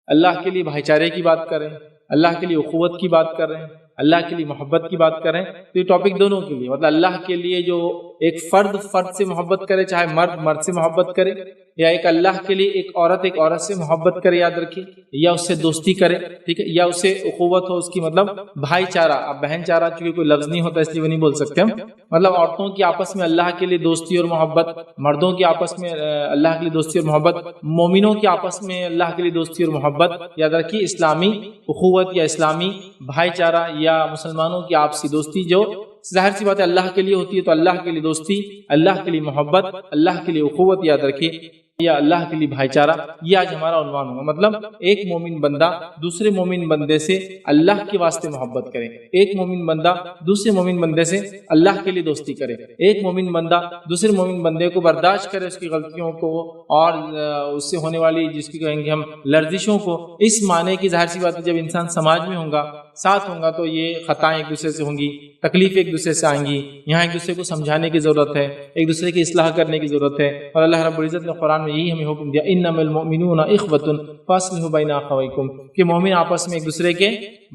اللہ کے لیے بھائی چارے کی بات کر رہے ہیں، اللہ کے لیے اخوت کی بات کر رہے ہیں، اللہ کے لیے محبت کی بات کریں، تو یہ ٹاپک دونوں کے لیے، مطلب اللہ کے لیے جو ایک فرد سے محبت کرے، چاہے مرد سے محبت کرے، یا ایک اللہ کے لیے ایک عورت سے محبت کرے، یاد رکھیے، یا اس سے دوستی کرے، ٹھیک ہے، یا اس سے اخوت ہو اس کی، مطلب بھائی چارہ۔ اب بہن چارہ چونکہ کوئی لفظ نہیں ہوتا اس لیے وہ نہیں بول سکتے ہم، مطلب عورتوں کی آپس میں اللہ کے لیے دوستی اور محبت، مردوں کی آپس میں اللہ کے لیے دوستی اور محبت، مومنوں کی آپس میں اللہ کے لیے دوستی اور محبت، یاد رکھیے اسلامی اخوت یا اسلامی بھائی چارہ یا مسلمانوں کی آپسی دوستی جو ظاہر سی بات ہے اللہ کے لیے ہوتی ہے، تو اللہ کے لیے دوستی، اللہ کے لیے محبت، اللہ کے لیے اخوت، یاد رکھیے، یا اللہ کے لیے بھائی چارہ، یہ آج ہمارا عنوان ہوگا۔ مطلب ایک مومن بندہ دوسرے مومن بندے سے اللہ کے واسطے محبت کرے، ایک مومن بندہ دوسرے مومن بندے سے اللہ کے لیے دوستی کرے، ایک مومن بندہ دوسرے مومن بندے کو برداشت کرے، اس کی غلطیوں کو اور اس سے ہونے والی جس کی کہیں گے ہم لرزشوں کو، اس معنی کی ظاہر سی بات ہے جب انسان سماج میں ہوگا، ساتھ ہوگا، تو یہ خطائیں ایک دوسرے سے ہوں گی، تکلیف ایک دوسرے سے آئیں گی، یہاں ایک دوسرے کو سمجھانے کی ضرورت ہے، ایک دوسرے کی اصلاح کرنے کی ضرورت ہے، اور اللہ رب العزت نے قرآن میں یہی ہمیں حکم دیا، انما المؤمنون اخوۃ فاصلحوا بین اخویکم، کہ مومن آپس میں ایک دوسرے کے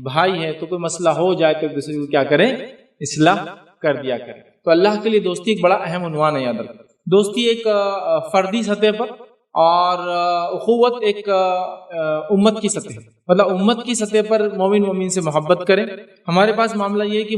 بھائی ہیں، تو کوئی مسئلہ ہو جائے تو ایک دوسرے کو کیا کریں، اصلاح کر دیا کریں۔ تو اللہ کے لیے دوستی ایک بڑا اہم عنوان ہے، یاد رکھیں، دوستی ایک فردی سطح پر اور اخوت ایک امت کی سطح، مطلب امت کی سطح پر مومن سے محبت کریں۔ ہمارے پاس معاملہ یہ ہے کہ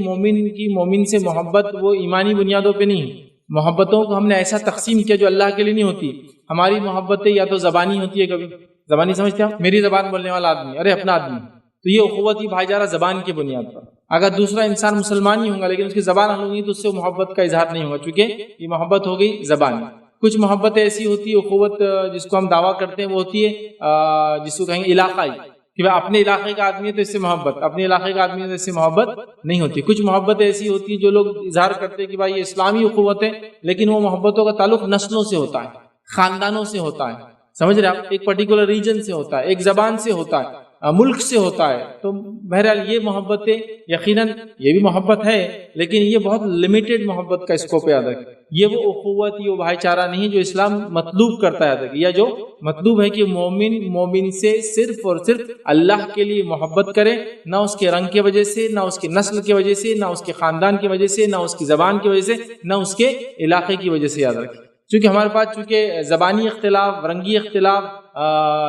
مومن سے محبت وہ ایمانی بنیادوں پہ نہیں، محبتوں کو ہم نے ایسا تقسیم کیا جو اللہ کے لیے نہیں ہوتی۔ ہماری محبتیں یا تو زبانی ہوتی ہے، کبھی زبانی سمجھتے ہیں، میری زبان بولنے والا آدمی، ارے اپنا آدمی، تو یہ اخوتی بھائی چارہ زبان کی بنیاد پر۔ اگر دوسرا انسان مسلمان ہی ہوگا لیکن اس کی زبان الگ ہوگی تو اس سے محبت کا اظہار نہیں ہوگا، چونکہ یہ محبت ہو گئی زبانی۔ کچھ محبت ایسی ہوتی ہے، اخوت جس کو ہم دعویٰ کرتے ہیں وہ ہوتی ہے جس کو کہیں گے علاقائی، کہ اپنے علاقے کا آدمی ہے تو اس سے محبت، اپنے علاقے کا آدمی ہے تو اس سے محبت نہیں ہوتی۔ کچھ محبت ایسی ہوتی ہے جو لوگ اظہار کرتے ہیں کہ بھائی یہ اسلامی اخوت ہے، لیکن وہ محبتوں کا تعلق نسلوں سے ہوتا ہے، خاندانوں سے ہوتا ہے، سمجھ رہے آپ، ایک پرٹیکولر ریجن سے ہوتا ہے، ایک زبان سے ہوتا ہے، ملک سے ہوتا ہے۔ تو بہرحال یہ محبتیں یقیناً یہ بھی محبت ہے، لیکن یہ بہت لمیٹڈ محبت کا اسکوپ یاد رکھیں۔ یہ وہ اخوت، یہ وہ بھائی چارہ نہیں جو اسلام مطلوب کرتا ہے، یا جو مطلوب ہے کہ مومن سے صرف اور صرف اللہ کے لیے محبت کرے، نہ اس کے رنگ کی وجہ سے، نہ اس کی نسل کی وجہ سے، نہ اس کے خاندان کی وجہ سے، نہ اس کی زبان کی وجہ سے، نہ اس کے علاقے کی وجہ سے، یاد رکھیں۔ چونکہ ہمارے پاس چونکہ زبانی اختلاف، رنگی اختلاف،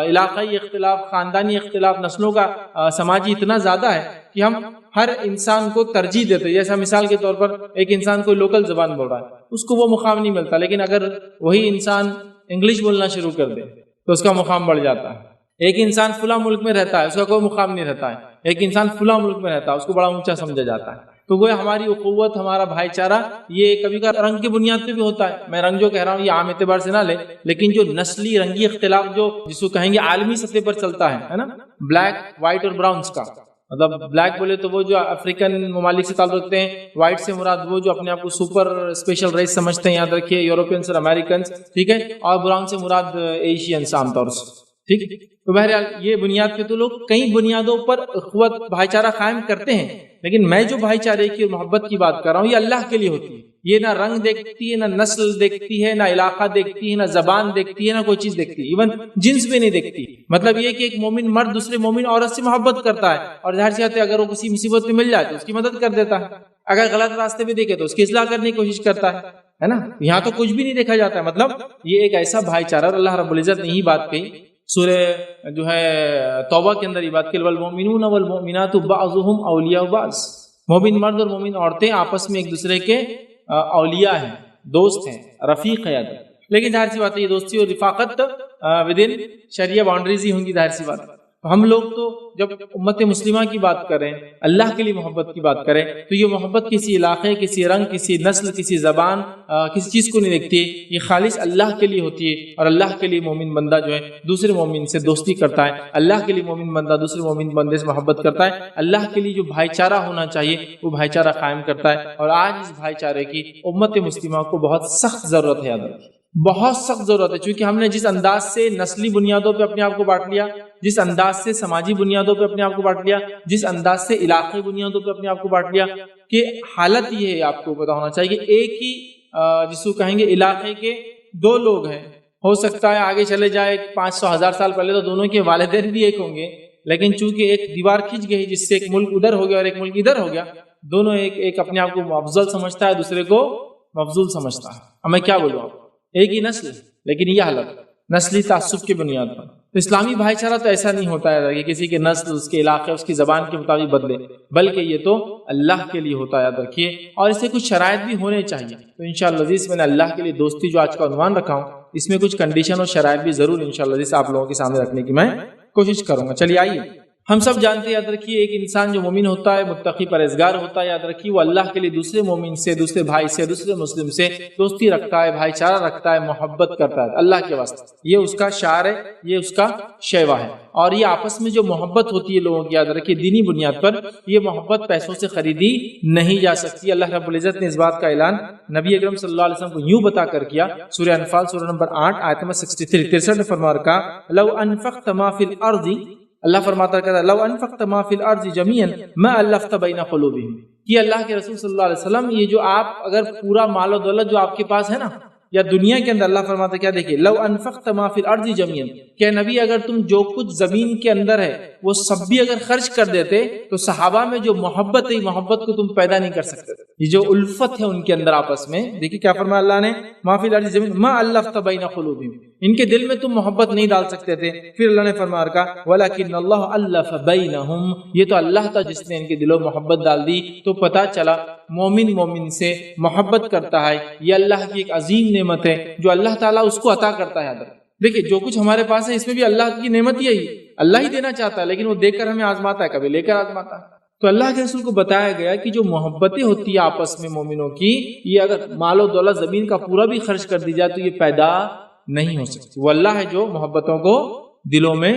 علاقائی اختلاف، خاندانی اختلاف، نسلوں کا سماجی اتنا زیادہ ہے کہ ہم ہر انسان کو ترجیح دیتے ہیں۔ جیسا مثال کے طور پر ایک انسان کوئی لوکل زبان بول رہا ہے، اس کو وہ مقام نہیں ملتا، لیکن اگر وہی انسان انگلش بولنا شروع کر دے تو اس کا مقام بڑھ جاتا ہے۔ ایک انسان فلاں ملک میں رہتا ہے، اس کا کوئی مقام نہیں رہتا ہے، ایک انسان فلاں ملک میں رہتا ہے، اس کو بڑا اونچا سمجھا جاتا ہے۔ تو وہ ہماری اخوت، ہمارا بھائی چارہ، یہ کبھی کا رنگ کی بنیاد پہ بھی ہوتا ہے۔ میں رنگ جو کہہ رہا ہوں یہ عام اعتبار سے نہ لے، لیکن جو نسلی رنگی اختلاف جو جس کو کہیں گے عالمی سطح پر چلتا ہے نا، بلیک، وائٹ اور براؤنز کا، مطلب بلیک بولے تو وہ جو افریقن ممالک سے تعلق رکھتے ہیں، وائٹ سے مراد وہ جو اپنے آپ کو سپر اسپیشل ریس سمجھتے ہیں، یاد رکھیے، یوروپینس اور امریکنس، ٹھیک ہے، اور براؤن سے مراد ایشینس عام طور سے، ٹھیک ہے۔ تو بہرحال یہ بنیاد پہ تو لوگ کئی بنیادوں پر اخوت بھائی چارہ قائم کرتے ہیں، لیکن میں جو بھائی چارے کی اور محبت کی بات کر رہا ہوں یہ اللہ کے لیے ہوتی ہے۔ یہ نہ رنگ دیکھتی ہے، نہ نسل دیکھتی ہے، نہ علاقہ دیکھتی ہے، نہ زبان دیکھتی ہے، نہ کوئی چیز دیکھتی ہے، ایون جنس بھی نہیں دیکھتی۔ مطلب یہ کہ ایک مومن مرد دوسرے مومن عورت سے محبت کرتا ہے، اور ظاہر سی بات ہے اگر وہ کسی مصیبت میں مل جائے تو اس کی مدد کر دیتا ہے، اگر غلط راستے پہ دیکھے تو اس کی اصلاح کرنے کی کوشش کرتا ہے نا۔ یہاں تو کچھ بھی نہیں دیکھا جاتا ہے، مطلب یہ ایک ایسا بھائی چارہ، اللہ رب العزت نے یہی بات کہی سورہ جو ہے توبہ کے اندر، یہ بات کہ والمؤمنون والمؤمنات بعضهم اولیاء بعض، مومن مرد اور مومن عورتیں آپس میں ایک دوسرے کے اولیاء ہیں، دوست ہیں، رفیق ہیں۔ لیکن ظاہر سی بات ہے یہ دوستی اور رفاقت ودن شریعہ باؤنڈریز ہی ہوں گی، ظاہر سی بات ہے۔ ہم لوگ تو جب امت مسلمہ کی بات کریں، اللہ کے لیے محبت کی بات کریں، تو یہ محبت کسی علاقے، کسی رنگ، کسی نسل، کسی زبان، کسی چیز کو نہیں دیکھتی، یہ خالص اللہ کے لیے ہوتی ہے۔ اور اللہ کے لیے مومن بندہ جو ہے دوسرے مومن سے دوستی کرتا ہے، اللہ کے لیے مومن بندہ دوسرے مومن بندے سے محبت کرتا ہے، اللہ کے لیے جو بھائی چارہ ہونا چاہیے وہ بھائی چارہ قائم کرتا ہے۔ اور آج اس بھائی چارے کی امت مسلمہ کو بہت سخت ضرورت ہے، یاد رکھیے، بہت سخت ضرورت ہے، چونکہ ہم نے جس انداز سے نسلی بنیادوں پہ اپنے آپ کو بانٹ لیا، جس انداز سے سماجی بنیادوں پہ اپنے آپ کو بانٹ لیا، جس انداز سے علاقائی بنیادوں پہ اپنے آپ کو بانٹ لیا، کہ حالت یہ ہے، آپ کو پتا ہونا چاہیے کہ ایک ہی جس کو کہیں گے علاقے کے دو لوگ ہیں، ہو سکتا ہے آگے چلے جائے 500,000 سال پہلے تو دونوں کے والدین بھی ایک ہوں گے، لیکن چونکہ ایک دیوار کھنچ گئی جس سے ایک ملک ادھر ہو گیا اور ایک ملک ادھر ہو گیا، دونوں ایک اپنے آپ کو افضل سمجھتا ہے، دوسرے کو مفضول سمجھتا ہے. اب میں کیا بولوں، ایک ہی نسل لیکن یہ حالت نسلی تعصب کی بنیاد پر. تو اسلامی بھائی چارہ تو ایسا نہیں ہوتا ہے کہ کسی کے نسل، اس کے علاقے، اس کی زبان کے مطابق بدلے، بلکہ یہ تو اللہ کے لیے ہوتا ہے، یاد رکھیے. اور اس سے کچھ شرائط بھی ہونے چاہیے. تو انشاءاللہ عزیز میں نے اللہ کے لیے دوستی جو آج کا عنوان رکھا ہوں، اس میں کچھ کنڈیشن اور شرائط بھی ضرور انشاءاللہ عزیز آپ لوگوں کے سامنے رکھنے کی میں کوشش کروں گا. چلیے آئیے، ہم سب جانتے ہیں، یاد رکھیے، ایک انسان جو مومن ہوتا ہے، متقی پرہیزگار ہوتا ہے، یاد رکھیے وہ اللہ کے لیے دوسرے مومن سے، دوسرے بھائی سے، دوسرے مسلم سے دوستی رکھتا ہے، بھائی چارہ رکھتا ہے، محبت کرتا ہے اللہ کے واسطے. یہ اس کا شعار ہے، یہ اس کا شیوا ہے. اور یہ آپس میں جو محبت ہوتی ہے لوگوں کی، یاد رکھیے دینی بنیاد پر، یہ محبت پیسوں سے خریدی نہیں جا سکتی. اللہ رب العزت نے اس بات کا اعلان نبی اکرم صلی اللہ علیہ وسلم کو یوں بتا کر کیا. سورہ انفال سورہ نمبر 8 آیت نمبر 63 میں فرما رکھا، لو انفقت ما فی الارض، اللہ فرماتا ہے لو انفقت ما فی الارض جميعا ما الفت بین قلوبہم، کہ اللہ کے رسول صلی اللہ علیہ وسلم یہ جو آپ اگر پورا مال و دولت جو آپ کے پاس ہے نا یا دنیا کے اندر، اللہ فرماتا ہے کیا، دیکھیے لو انفقت ما فی الارض جميعا، کہ نبی اگر تم جو کچھ زمین کے اندر ہے وہ سب بھی اگر خرچ کر دیتے تو صحابہ میں جو محبت ہے، محبت کو تم پیدا نہیں کر سکتے. یہ جو الفت ہے ان کے اندر آپس میں، دیکھیے کیا فرمایا اللہ نے، ما فی الارض جميعا ما الفت بین قلوبہم، ان کے دل میں تم محبت نہیں ڈال سکتے تھے. پھر اللہ نے فرمایا رکھا وَلَكِنَّ اللَّهَ أَلَّفَ بَيْنَهُمْ، یہ تو اللہ تھا جس نے ان کے دلوں محبت ڈال دی. تو پتا چلا مومن مومن سے محبت کرتا ہے، یہ اللہ کی ایک عظیم نعمت ہے جو اللہ تعالیٰ اس کو عطا کرتا ہے. دیکھیے جو کچھ ہمارے پاس ہے اس میں بھی اللہ کی نعمت ہی ہے، اللہ ہی دینا چاہتا ہے، لیکن وہ دے کر ہمیں آزماتا ہے، کبھی لے کر آزماتا ہے. تو اللہ کے رسول کو بتایا گیا کہ جو محبتیں ہوتی ہیں آپس میں مومنوں کی، یہ اگر مال و دولت زمین کا پورا بھی خرچ کر دی جائے تو یہ پیدا نہیں ہو سکتی. وہ اللہ ہے جو محبتوں کو دلوں میں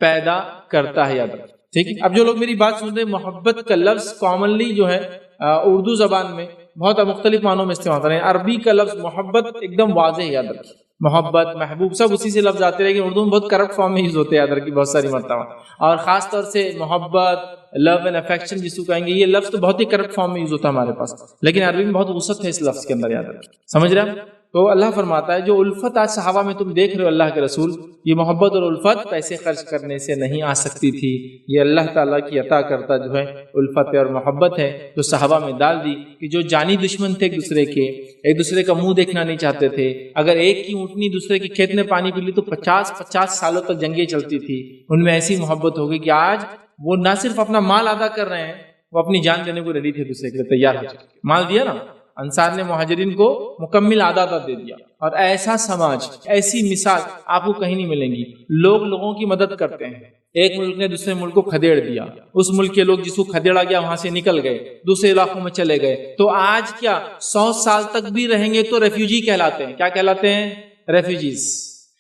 پیدا کرتا ہے، یاد رکھیں. ٹھیک ہے، اب جو لوگ میری بات سن رہے ہیں، محبت کا لفظ کامنلی جو ہے اردو زبان میں بہت مختلف معنوں میں استعمال کرتے ہیں. عربی کا لفظ محبت ایک دم واضح ہے، یاد رکھیں. محبت، محبوب سب اسی سے لفظ آتے ہیں، لیکن اردو میں بہت کرپٹ فارم میں یوز ہوتے ہیں، یاد رکھیں بہت ساری مرتبہ. اور خاص طور سے محبت، لو اینڈ افیکشن جس کو کہیں گے، یہ لفظ تو بہت ہی کرپٹ فارم میں یوز ہوتا ہے ہمارے پاس، لیکن عربی میں بہت وسعت ہے اس لفظ کے اندر، یاد رکھیں. سمجھ رہے ہیں؟ تو اللہ فرماتا ہے جو الفت آج صحابہ میں تم دیکھ رہے ہو اللہ کے رسول، یہ محبت اور الفت پیسے خرچ کرنے سے نہیں آ سکتی تھی. یہ اللہ تعالیٰ کی عطا کرتا جو ہے الفت اور محبت ہے، جو صحابہ میں ڈال دی. کہ جو جانی دشمن تھے ایک دوسرے کے، ایک دوسرے کا منہ دیکھنا نہیں چاہتے تھے، اگر ایک کی اونٹنی دوسرے کے کھیت میں پانی پی لی تو 50 سالوں تک جنگیں چلتی تھی. ان میں ایسی محبت ہوگی کہ آج وہ نہ صرف اپنا مال ادا کر رہے ہیں، وہ اپنی جان دینے کو ریڈی تھے، دوسرے کے لیے تیار ہو چکے. مال دیا نا، انصار نے مہاجرین کو مکمل آدھا دے دیا. اور ایسا سماج، ایسی مثال آپ کو کہیں نہیں ملیں گی. لوگ لوگوں کی مدد کرتے ہیں. ایک ملک نے دوسرے ملک کو کھدیڑ دیا، اس ملک کے لوگ جس کو کھدیڑا گیا وہاں سے نکل گئے، دوسرے علاقوں میں چلے گئے. تو آج کیا 100 سال تک بھی رہیں گے تو ریفیوجی کہلاتے ہیں. کیا کہلاتے ہیں؟ ریفیوجیز.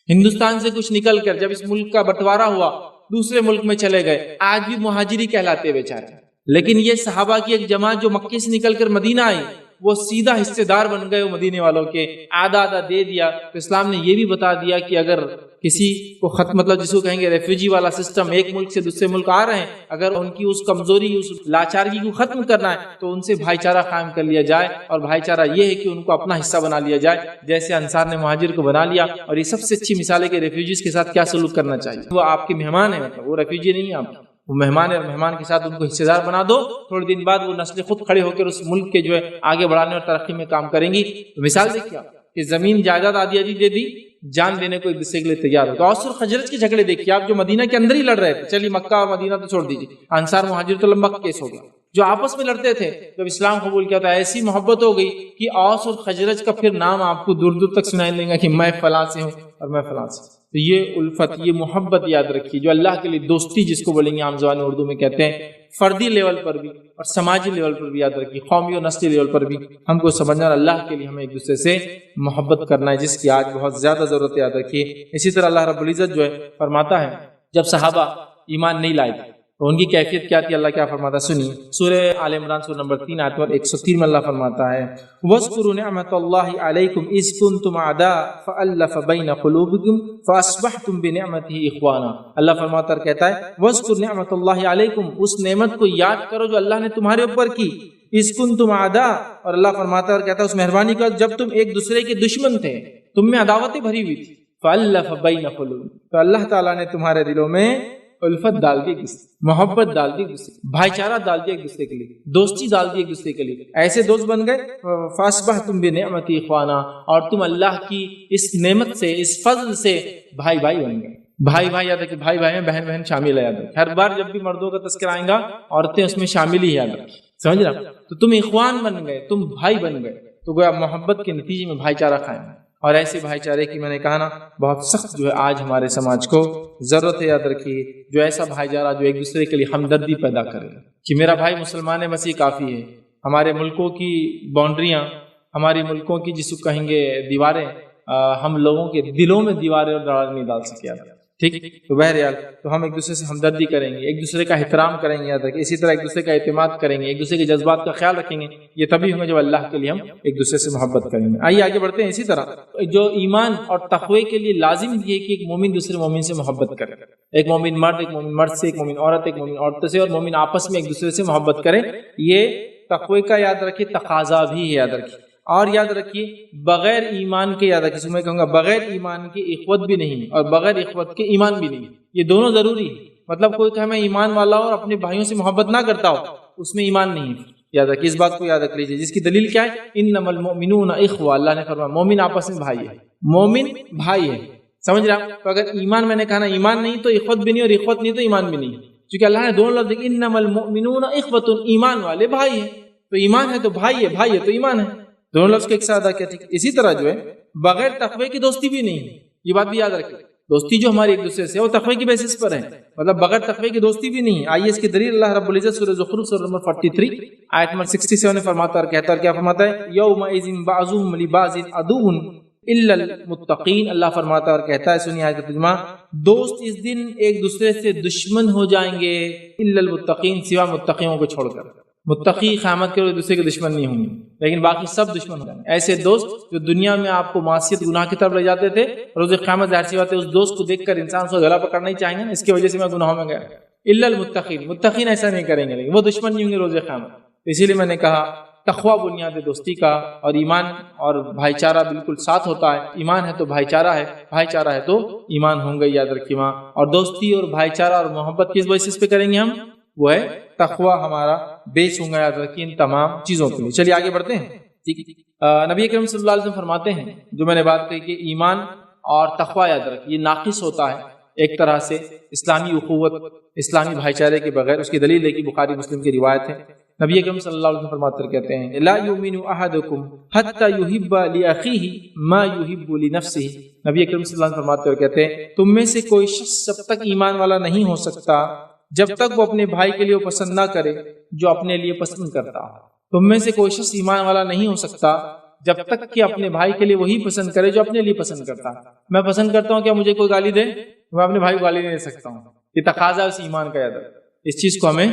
ہندوستان سے کچھ نکل کر جب اس ملک کا بٹوارا ہوا دوسرے ملک میں چلے گئے، آج بھی مہاجری کہلاتے ہیں بیچارے. لیکن یہ صحابہ کی ایک جماعت جو مکے سے نکل کر مدینہ آئی، وہ سیدھا حصے دار بن گئے، وہ مدینے والوں کے آدھا دے دیا. تو اسلام نے یہ بھی بتا دیا کہ اگر کسی کو مطلب جس کو کہیں گے ریفیوجی والا سسٹم، ایک ملک سے دوسرے ملک آ رہے ہیں، اگر ان کی اس کمزوری، اس لاچارگی کو ختم کرنا ہے تو ان سے بھائی چارہ قائم کر لیا جائے. اور بھائی چارہ یہ ہے کہ ان کو اپنا حصہ بنا لیا جائے، جیسے انصار نے مہاجر کو بنا لیا. اور یہ سب سے اچھی مثال ہے کہ ریفیوجیز کے ساتھ کیا سلوک کرنا چاہیے. وہ آپ کے مہمان ہیں، مطلب وہ ریفیوجی نہیں ہے، آپ وہ مہمان ہے، اور مہمان کے ساتھ ان کو حصے دار بنا دو. تھوڑے دن بعد وہ نسلیں خود کھڑے ہو کر اس ملک کے جو ہے آگے بڑھانے اور ترقی میں کام کریں گی. مثال دیکھیے کہ زمین جائیداد آدھی دے دی، جان دینے کو ایک دوسرے کے لیے تیار ہو. تو اوس اور خزرج کے جھگڑے دیکھیے آپ، جو مدینہ کے اندر ہی لڑ رہے تھے. چلیے مکہ اور مدینہ تو چھوڑ دیجیے، انصار مہاجر تو لمبا کیس ہو گیا. جو آپس میں لڑتے تھے جب اسلام قبول کیا تھا، ایسی محبت ہو گئی کہ اوس اور خزرج کا پھر نام آپ کو دور دور تک سنائی دیں گا کہ میں فلاں سے ہوں اور میں فلاں سے. تو یہ الفت، یہ محبت یاد رکھیے، جو اللہ کے لیے دوستی جس کو بولیں گے عام زبان اردو میں کہتے ہیں، فردی لیول پر بھی اور سماجی لیول پر بھی یاد رکھیے، قومی اور نسلی لیول پر بھی ہم کو سمجھنا ہے اللہ کے لیے ہمیں ایک دوسرے سے محبت کرنا ہے، جس کی آج بہت زیادہ ضرورت یاد رکھیے. اسی طرح اللہ رب العزت جو ہے فرماتا ہے جب صحابہ ایمان نہیں لائے تھے تو ان کی کیفیت کیا تھی، اللہ کیا فرماتا ہے سنیے. سورہ آل عمران سورہ نمبر 3 آیت نمبر 103 میں اللہ فرماتا ہے وَاذْكُرُوا نِعْمَةَ اللَّهِ عَلَيْكُمْ إِذْ كُنْتُمْ أَعْدَاءً فَأَلَّفَ بَيْنَ قُلُوبِكُمْ فَأَصْبَحْتُمْ بِنِعْمَتِهِ إِخْوَانًا. اللہ فرماتا ہے کہتا ہے وَاذْكُرُوا نِعْمَةَ اللَّهِ عَلَيْكُمْ، اس نعمت کو یاد کرو جو اللہ نے تمہارے اوپر کی. إِذْ كُنْتُمْ أَعْدَاءً، اور اللہ فرماتا ہے اور کہتا ہے اس مہربانی کا جب تم ایک دوسرے کے دشمن تھے، تم میں عداوتیں بھری ہوئی تھی. فَأَلَّفَ بَيْنَ قُلُوبِكُمْ، تو اللہ تعالیٰ نے تمہارے دلوں میں الفت ڈال دی، محبت ڈال دی، بھائی چارہ ڈال دیا ایک دوسرے کے لیے، دوستی ڈال دی ایک دوسرے کے لیے، ایسے دوست بن گئے فَأَصْبَحْتُمْ بِنِعْمَتِي إِخْوَانًا، اور تم اللہ کی اس نعمت سے، اس فضل سے بھائی بھائی بن گئے۔ بھائی بھائی یاد رکھیں، بھائی بھائی میں بہن بہن شامل ہے، یاد رکھیں ہر بار جب بھی مردوں کا تذکرہ آئے گا عورتیں اس میں شامل ہی، یاد رکھیں، سمجھ رہا؟ تو تم اخوان بن گئے، تم بھائی بن گئے، تو گویا محبت کے نتیجے میں بھائی چارہ قائم ہے۔ اور ایسے بھائی چارے کی میں نے کہا نا بہت سخت جو ہے آج ہمارے سماج کو ضرورت ہے، یاد رکھیے، جو ایسا بھائی چارہ جو ایک دوسرے کے لیے ہمدردی پیدا کرے کہ میرا بھائی مسلمان ہے بس یہ کافی ہے۔ ہمارے ملکوں کی باؤنڈریاں، ہماری ملکوں کی جس کو کہیں گے دیواریں، ہم لوگوں کے دلوں میں دیواریں اور دراڑ نہیں ڈال سکے، ٹھیک؟ تو بہرحال تو ہم ایک دوسرے سے ہمدردی کریں گے، ایک دوسرے کا احترام کریں گے، یاد رکھیں اسی طرح ایک دوسرے کا اعتماد کریں گے، ایک دوسرے کے جذبات کا خیال رکھیں گے، یہ تبھی ہوگا جب اللہ کے لیے ہم ایک دوسرے سے محبت کریں گے۔ آئیے آگے بڑھتے ہیں۔ اسی طرح جو ایمان اور تقوی کے لیے لازم یہ کہ ایک مومن دوسرے مومن سے محبت کرے، ایک مومن مرد ایک مومن مرد سے، ایک مومن عورت ایک مومن عورت سے، اور مومن آپس میں ایک دوسرے سے محبت کرے، یہ تقوی کا یاد رکھیے تقاضا بھی ہے، یاد رکھیے۔ اور یاد رکھیے بغیر ایمان کے، یاد رکھیے میں کہوں گا بغیر ایمان کے اخوت بھی نہیں، اور بغیر اخوت کے ایمان بھی نہیں، یہ دونوں ضروری ہے۔ مطلب کوئی کہ میں ایمان والا ہوں اور اپنے بھائیوں سے محبت نہ کرتا ہو، اس میں ایمان نہیں ہے، یاد رکھیے اس بات کو یاد رکھ لیجیے، جس کی دلیل کیا ہے؟ انما المؤمنون اخوہ، اللہ نے فرمایا مومن آپس میں بھائی ہے، مومن بھائی ہے، سمجھ رہا؟ تو اگر ایمان میں نے کہا نا ایمان نہیں تو اخوت بھی نہیں، اور اخوت نہیں تو ایمان بھی نہیں، کیونکہ اللہ نے دونوں لفظ دیکھے انما المؤمنون اخوۃ، ایمان والے بھائی ہیں، تو ایمان ہے تو بھائی ہے، بھائی ہے تو ایمان ہے، دونوں لفظ کے ایک ساتھ ادا کیا، ٹھیک؟ اسی طرح جو ہے بغیر تقوی کی دوستی بھی نہیں ہے، یہ بات بھی یاد رکھیں، دوستی جو ہماری ایک دوسرے سے وہ تقوی کی بیسس پر ہے، مطلب بغیر تقوی کی دوستی بھی نہیں ہے۔ آئیے اس کی دلیل اللہ رب العزت سورہ زخرف سورہ نمبر 43 آیت نمبر 67 میں فرماتا اور کہتا ہے، کیا فرماتا ہے؟ یومئذ بعضهم لبعض عدو الا المتقین، اللہ فرماتا اور کہتا ہے، سنیے آیت کا ترجمہ، دوست اس دن ایک دوسرے سے دشمن ہو جائیں گے، الا المتقین، سوا متقیوں کو چھوڑ کر۔ متقی قیامت کے روز ایک دوسرے کے دشمن نہیں ہوں گے، لیکن باقی سب دشمن ہو جائیں گے۔ ایسے دوست جو دنیا میں آپ کو معصیت گناہ کی طرف لے جاتے تھے، روز قیامت ظاہر سی بات ہے اس دوست کو دیکھ کر انسان اس کو گلا پکڑنا ہی چاہیں گے، اس کی وجہ سے میں گناہوں میں گیا۔ الا المتقین، متقین ایسا نہیں کریں گے، لیکن وہ دشمن نہیں ہوں گے روز قیامت۔ اسی لیے میں نے کہا تقویٰ بنیاد دوستی کا، اور ایمان اور بھائی چارہ بالکل ساتھ ہوتا ہے، ایمان ہے تو بھائی چارہ ہے، بھائی چارہ ہے تو ایمان ہوں گے، یاد رکھیے ماں۔ اور دوستی اور بھائی چارہ اور محبت کس بیسس پہ کریں گے ہم؟ وہ ہے تقویٰ ہمارا بیس ہوں گا، یاد رکھیے ان تمام چیزوں کے لیے۔ چلیے آگے بڑھتے ہیں، ٹھیک ہے؟ نبی کریم صلی اللہ علیہ وسلم فرماتے ہیں، جو میں نے بات کہی کہ ایمان اور تقویٰ یاد رکھیے یہ ناقص ہوتا ہے ایک طرح سے اسلامی اخوت، اسلامی بھائی چارے کے بغیر۔ اس کی دلیل ہے کہ بخاری مسلم کی روایت ہے، نبی اکرم صلی اللہ علیہ وسلم فرماتے کہتے ہیں لا یؤمن احدکم حتی یحب لاخیہ ما یحب لنفسہ، نبی اکرم صلی اللہ علیہ وسلم فرماتے اور کہتے ہیں تم میں سے کوئی شخص جب تک ایمان والا نہیں ہو سکتا جب تک وہ اپنے بھائی کے لیے پسند نہ کرے جو اپنے لیے پسند کرتا ہو۔ تم میں سے کوئی شخص ایمان والا نہیں ہو سکتا جب تک کہ اپنے بھائی کے لیے وہی پسند کرے جو اپنے لیے پسند کرتا ہے۔ میں پسند کرتا ہوں کیا مجھے کوئی گالی دے، میں اپنے بھائی کو گالی نہیں دے سکتا ہوں، یہ تقاضا اس ایمان کا، یاد رکھیں اس چیز کو ہمیں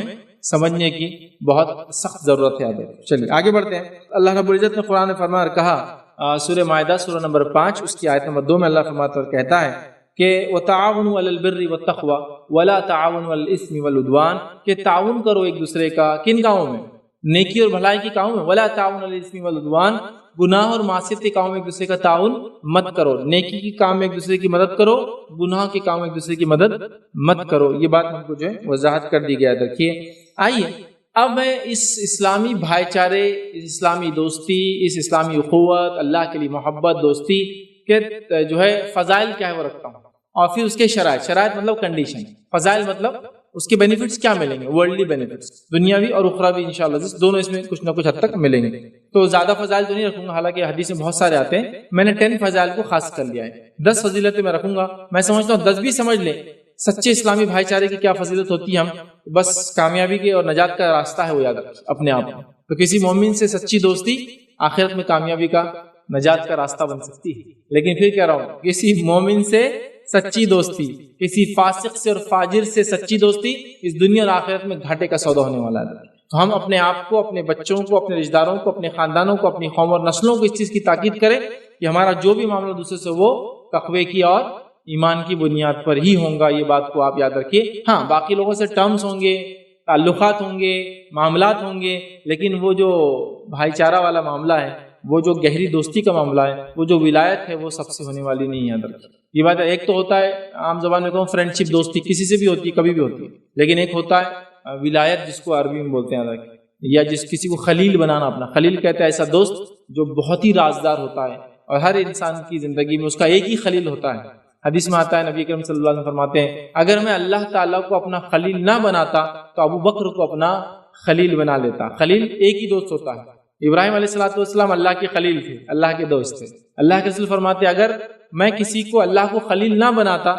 سمجھنے کی بہت سخت ضرورت ہے، یاد رکھیں۔ چلیے آگے بڑھتے ہیں۔ اللہ رب العزت نے قرآن میں فرمایا اور کہا، سورہ مائدہ سورہ نمبر 5 اس کی آیت نمبر 2 میں اللہ فرماتا اور کہتا ہے کہ وَتَعَاوَنُوا عَلَى الْبِرِّ وَالتَّقْوَى وَلَا تَعَاوَنُوا عَلَى الْإِثْمِ وَالْعُدْوَانِ، کہ تعاون کرو ایک دوسرے کا کن کاموں میں؟ نیکی اور بھلائی کے کاموں میں۔ وَلَا تَعَاوَنُوا عَلَى الْإِثْمِ وَالْعُدْوَانِ، گناہ اور معصیت کے کاموں میں ایک دوسرے کا تعاون مت کرو، نیکی کے کام میں ایک دوسرے کی مدد کرو، گناہ کے کام میں ایک دوسرے کی مدد مت کرو۔ یہ بات ہم کو جو ہے وضاحت کر دی گیا۔ دیکھیے آئیے اب میں اس اسلامی بھائی چارے، اس اسلامی دوستی، اس اسلامی اخوت، اللہ کے لیے محبت، دوستی کے جو ہے فضائل کیا ہے وہ رکھتا ہوں، اور پھر اس کے شرائط مطلب کنڈیشن، فضائل مطلب اس کے بینیفٹس کیا ملیں گے، ورلڈلی بینیفٹس، دنیاوی اور اخروی انشاءاللہ دونوں اس میں کچھ نہ کچھ حد تک ملیں گے۔ تو زیادہ فضائل تو نہیں رکھوں گا، حالانکہ حدیث میں بہت سارے آتے ہیں، میں نے 10 فضائل کو خاص کر لیا ہے، 10 فضیلتیں میں رکھوں گا۔ میں سمجھتا ہوں 10 بھی سمجھ لیں سچے اسلامی بھائی چارے کی کیا فضیلت ہوتی ہے، ہم بس کامیابی کے اور نجات کا راستہ ہے وہ یاد رکھیں اپنے آپ میں۔ تو کسی مومن سے سچی دوستی آخرت میں کامیابی کا، نجات کا راستہ بن سکتی ہے، لیکن پھر کہہ رہا ہوں کسی مومن سے سچی دوستی، کسی فاسق سے اور فاجر سے سچی دوستی اس دنیا اور آخرت میں گھاٹے کا سودا ہونے والا ہے۔ تو ہم اپنے آپ کو، اپنے بچوں کو، اپنے رشتہ داروں کو، اپنے خاندانوں کو، اپنی قوم اور نسلوں کو اس چیز کی تاکید کریں کہ ہمارا جو بھی معاملہ دوسرے سے وہ تقوی کی اور ایمان کی بنیاد پر ہی ہوں گا۔ یہ بات کو آپ یاد رکھیے۔ ہاں باقی لوگوں سے ٹرمز ہوں گے، تعلقات ہوں گے، معاملات ہوں گے، لیکن وہ جو بھائی چارہ والا معاملہ ہے وہ جو گہری دوستی کا معاملہ ہے، وہ جو ولایت ہے، وہ سب سے ہونے والی نہیں ہے ادھر یہ بات ہے۔ ایک تو ہوتا ہے عام زبان میں کہوں فرینڈ شپ، دوستی کسی سے بھی ہوتی ہے، کبھی بھی ہوتی ہے، لیکن ایک ہوتا ہے ولایت جس کو عربی میں بولتے ہیں، یا کسی کو خلیل بنانا اپنا۔ خلیل کہتے ہیں ایسا دوست جو بہت ہی رازدار ہوتا ہے، اور ہر انسان کی زندگی میں اس کا ایک ہی خلیل ہوتا ہے۔ حدیث میں آتا ہے، نبی کریم صلی اللہ علیہ وسلم فرماتے ہیں اگر میں اللہ تعالیٰ کو اپنا خلیل نہ بناتا تو ابو بکر کو اپنا خلیل بنا لیتا۔ خلیل ایک ہی دوست ہوتا ہے۔ ابراہیم علیہ السلام اللہ کے خلیل تھے، اللہ کے دوست تھے۔ اللہ کے رسول فرماتے ہیں اگر میں کسی کو اللہ کو خلیل نہ بناتا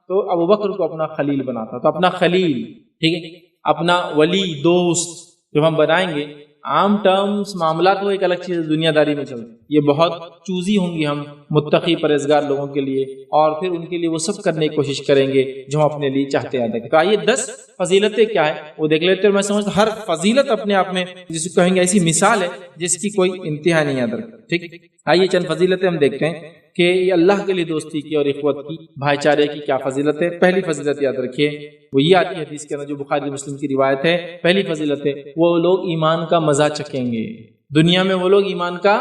تو ابو بکر کو اپنا خلیل بناتا۔ تو اپنا خلیل، ٹھیک ہے، اپنا ولی، دوست جب ہم بنائیں گے، عام ٹرمز معاملات وہ ایک الگ چیز دنیا داری میں چلتی، یہ بہت چوزی ہوں گی ہم متقی پرہیزگار لوگوں کے لیے، اور پھر ان کے لیے وہ سب کرنے کی کوشش کریں گے جو ہم اپنے لیے چاہتے ہیں۔ تو آئیے 10 فضیلتیں کیا ہے وہ دیکھ لیتے ہیں۔ میں سمجھتا ہر فضیلت اپنے آپ میں جس کو کہیں گے ایسی مثال ہے جس کی کوئی انتہا نہیں ہے۔ ٹھیک، آئیے چند فضیلتیں ہم دیکھتے ہیں کہ یہ اللہ کے لیے دوستی کی اور اخوت کی، بھائی چارے کی کیا فضیلت ہے۔ پہلی فضیلت یاد رکھیے، وہ یہ آتی ہے حدیث کے اندر جو بخاری مسلم کی روایت ہے۔ پہلی فضیلت ہے وہ لوگ ایمان کا مزہ چکھیں گے، دنیا میں وہ لوگ ایمان کا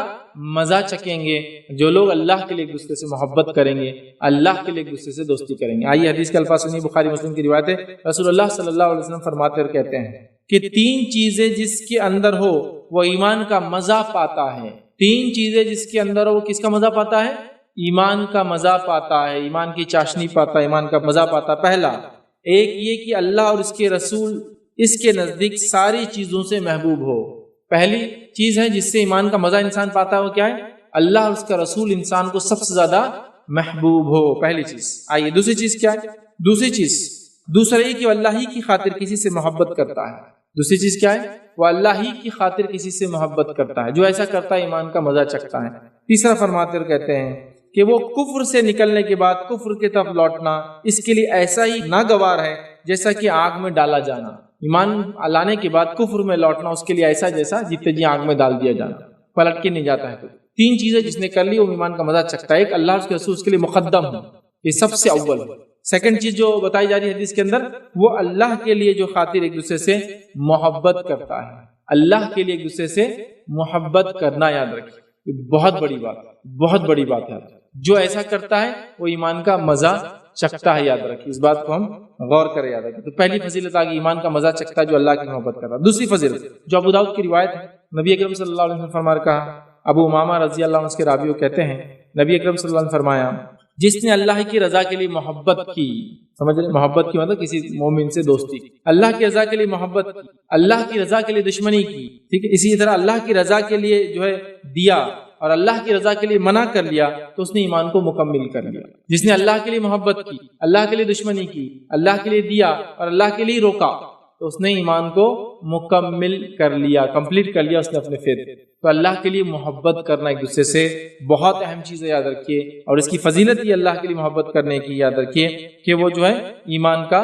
مزہ چکھیں گے جو لوگ اللہ کے لیے ایک دوسرے سے محبت کریں گے، اللہ کے لیے ایک دوسرے سے دوستی کریں گے۔ آئیے حدیث کے الفاظ سنیے، بخاری مسلم کی روایت ہے۔ رسول اللہ صلی اللہ علیہ وسلم فرماتے اور کہتے ہیں کہ 3 چیزیں جس کے اندر ہو وہ ایمان کا مزہ پاتا ہے۔ 3 چیزیں جس کے اندر ہو وہ کس کا مزہ پاتا ہے؟ ایمان کا مزہ پاتا ہے، ایمان کی چاشنی پاتا ہے، ایمان کا مزہ پاتا ہے۔ پہلا ایک یہ کہ اللہ اور اس کے رسول اس کے نزدیک ساری چیزوں سے محبوب ہو۔ پہلی چیز ہے جس سے ایمان کا مزہ انسان پاتا ہے وہ کیا ہے؟ اللہ اور اس کا رسول انسان کو سب سے زیادہ محبوب ہو، پہلی چیز۔ آئیے دوسری چیز کیا ہے؟ دوسرا یہ کہ وہ اللہ ہی کی خاطر کسی سے محبت کرتا ہے۔ دوسری چیز کیا ہے؟ وہ اللہ ہی کی خاطر کسی سے محبت کرتا ہے، جو ایسا کرتا ہے ایمان کا مزہ چکھتا ہے۔ تیسرا فرماتے اور کہتے ہیں کہ وہ کفر سے نکلنے کے بعد کفر کی طرف لوٹنا اس کے لیے ایسا ہی ناگوار ہے جیسا کہ آگ میں ڈالا جانا۔ ایمان لانے کے بعد کفر میں لوٹنا اس کے لیے ایسا جیسا جتنے جی آگ میں ڈال دیا جانا، پلٹ کے نہیں جاتا ہے۔ 3 چیزیں جس نے کر لی وہ ایمان کا مزہ چکھتا ہے۔ ایک اللہ اور اس کے رسول اس کے لیے مقدم ہے، یہ سب سے اول ہے۔ سیکنڈ چیز جو بتائی جا رہی ہے حدیث کے اندر، وہ اللہ کے لیے جو خاطر ایک دوسرے سے محبت کرتا ہے۔ اللہ کے لیے ایک دوسرے سے محبت کرنا یاد رکھیں، یہ بہت بڑی بات، بہت بڑی بات ہے۔ جو ایسا کرتا ہے وہ ایمان کا مزہ چکھتا ہے، یاد رکھیں، اس بات کو ہم غور کریں، یاد رکھیں۔ تو پہلی فضیلت آگئی ایمان کا مزہ چکھتا ہے جو اللہ کی محبت کر رہا ہے۔ دوسری فضیلت جو ابو داؤد کی روایت ہے، نبی اکرم صلی اللہ علیہ وسلم فرمایا، کہا ابو امامہ رضی اللہ عنہ اس کے راوی کہتے ہیں نبی اکرم صلی اللہ علیہ وسلم فرمایا جس نے اللہ کی رضا کے لیے محبت کی، سمجھ رہے، محبت کی مطلب کسی مومن سے دوستی، اللہ کی رضا کے لیے محبت کی، اللہ کی رضا کے لیے دشمنی کی، ٹھیک ہے، اسی طرح اللہ کی رضا کے لیے جو ہے دیا اور اللہ کی رضا کے لیے منع کر لیا تو اس نے ایمان کو مکمل کر لیا۔ جس نے اللہ کے لیے محبت کی، اللہ کے لیے دشمنی کی، اللہ کے لیے دیا اور اللہ کے لیے روکا تو اس نے ایمان کو مکمل کر لیا، کمپلیٹ کر لیا اس نے اپنے فیض۔ تو اللہ کے لیے محبت کرنا ایک دوسرے سے بہت اہم چیز ہے، یاد رکھیے، اور اس کی فضیلت یہ اللہ کے لیے محبت کرنے کی یاد رکھیے کہ وہ جو ہے ایمان کا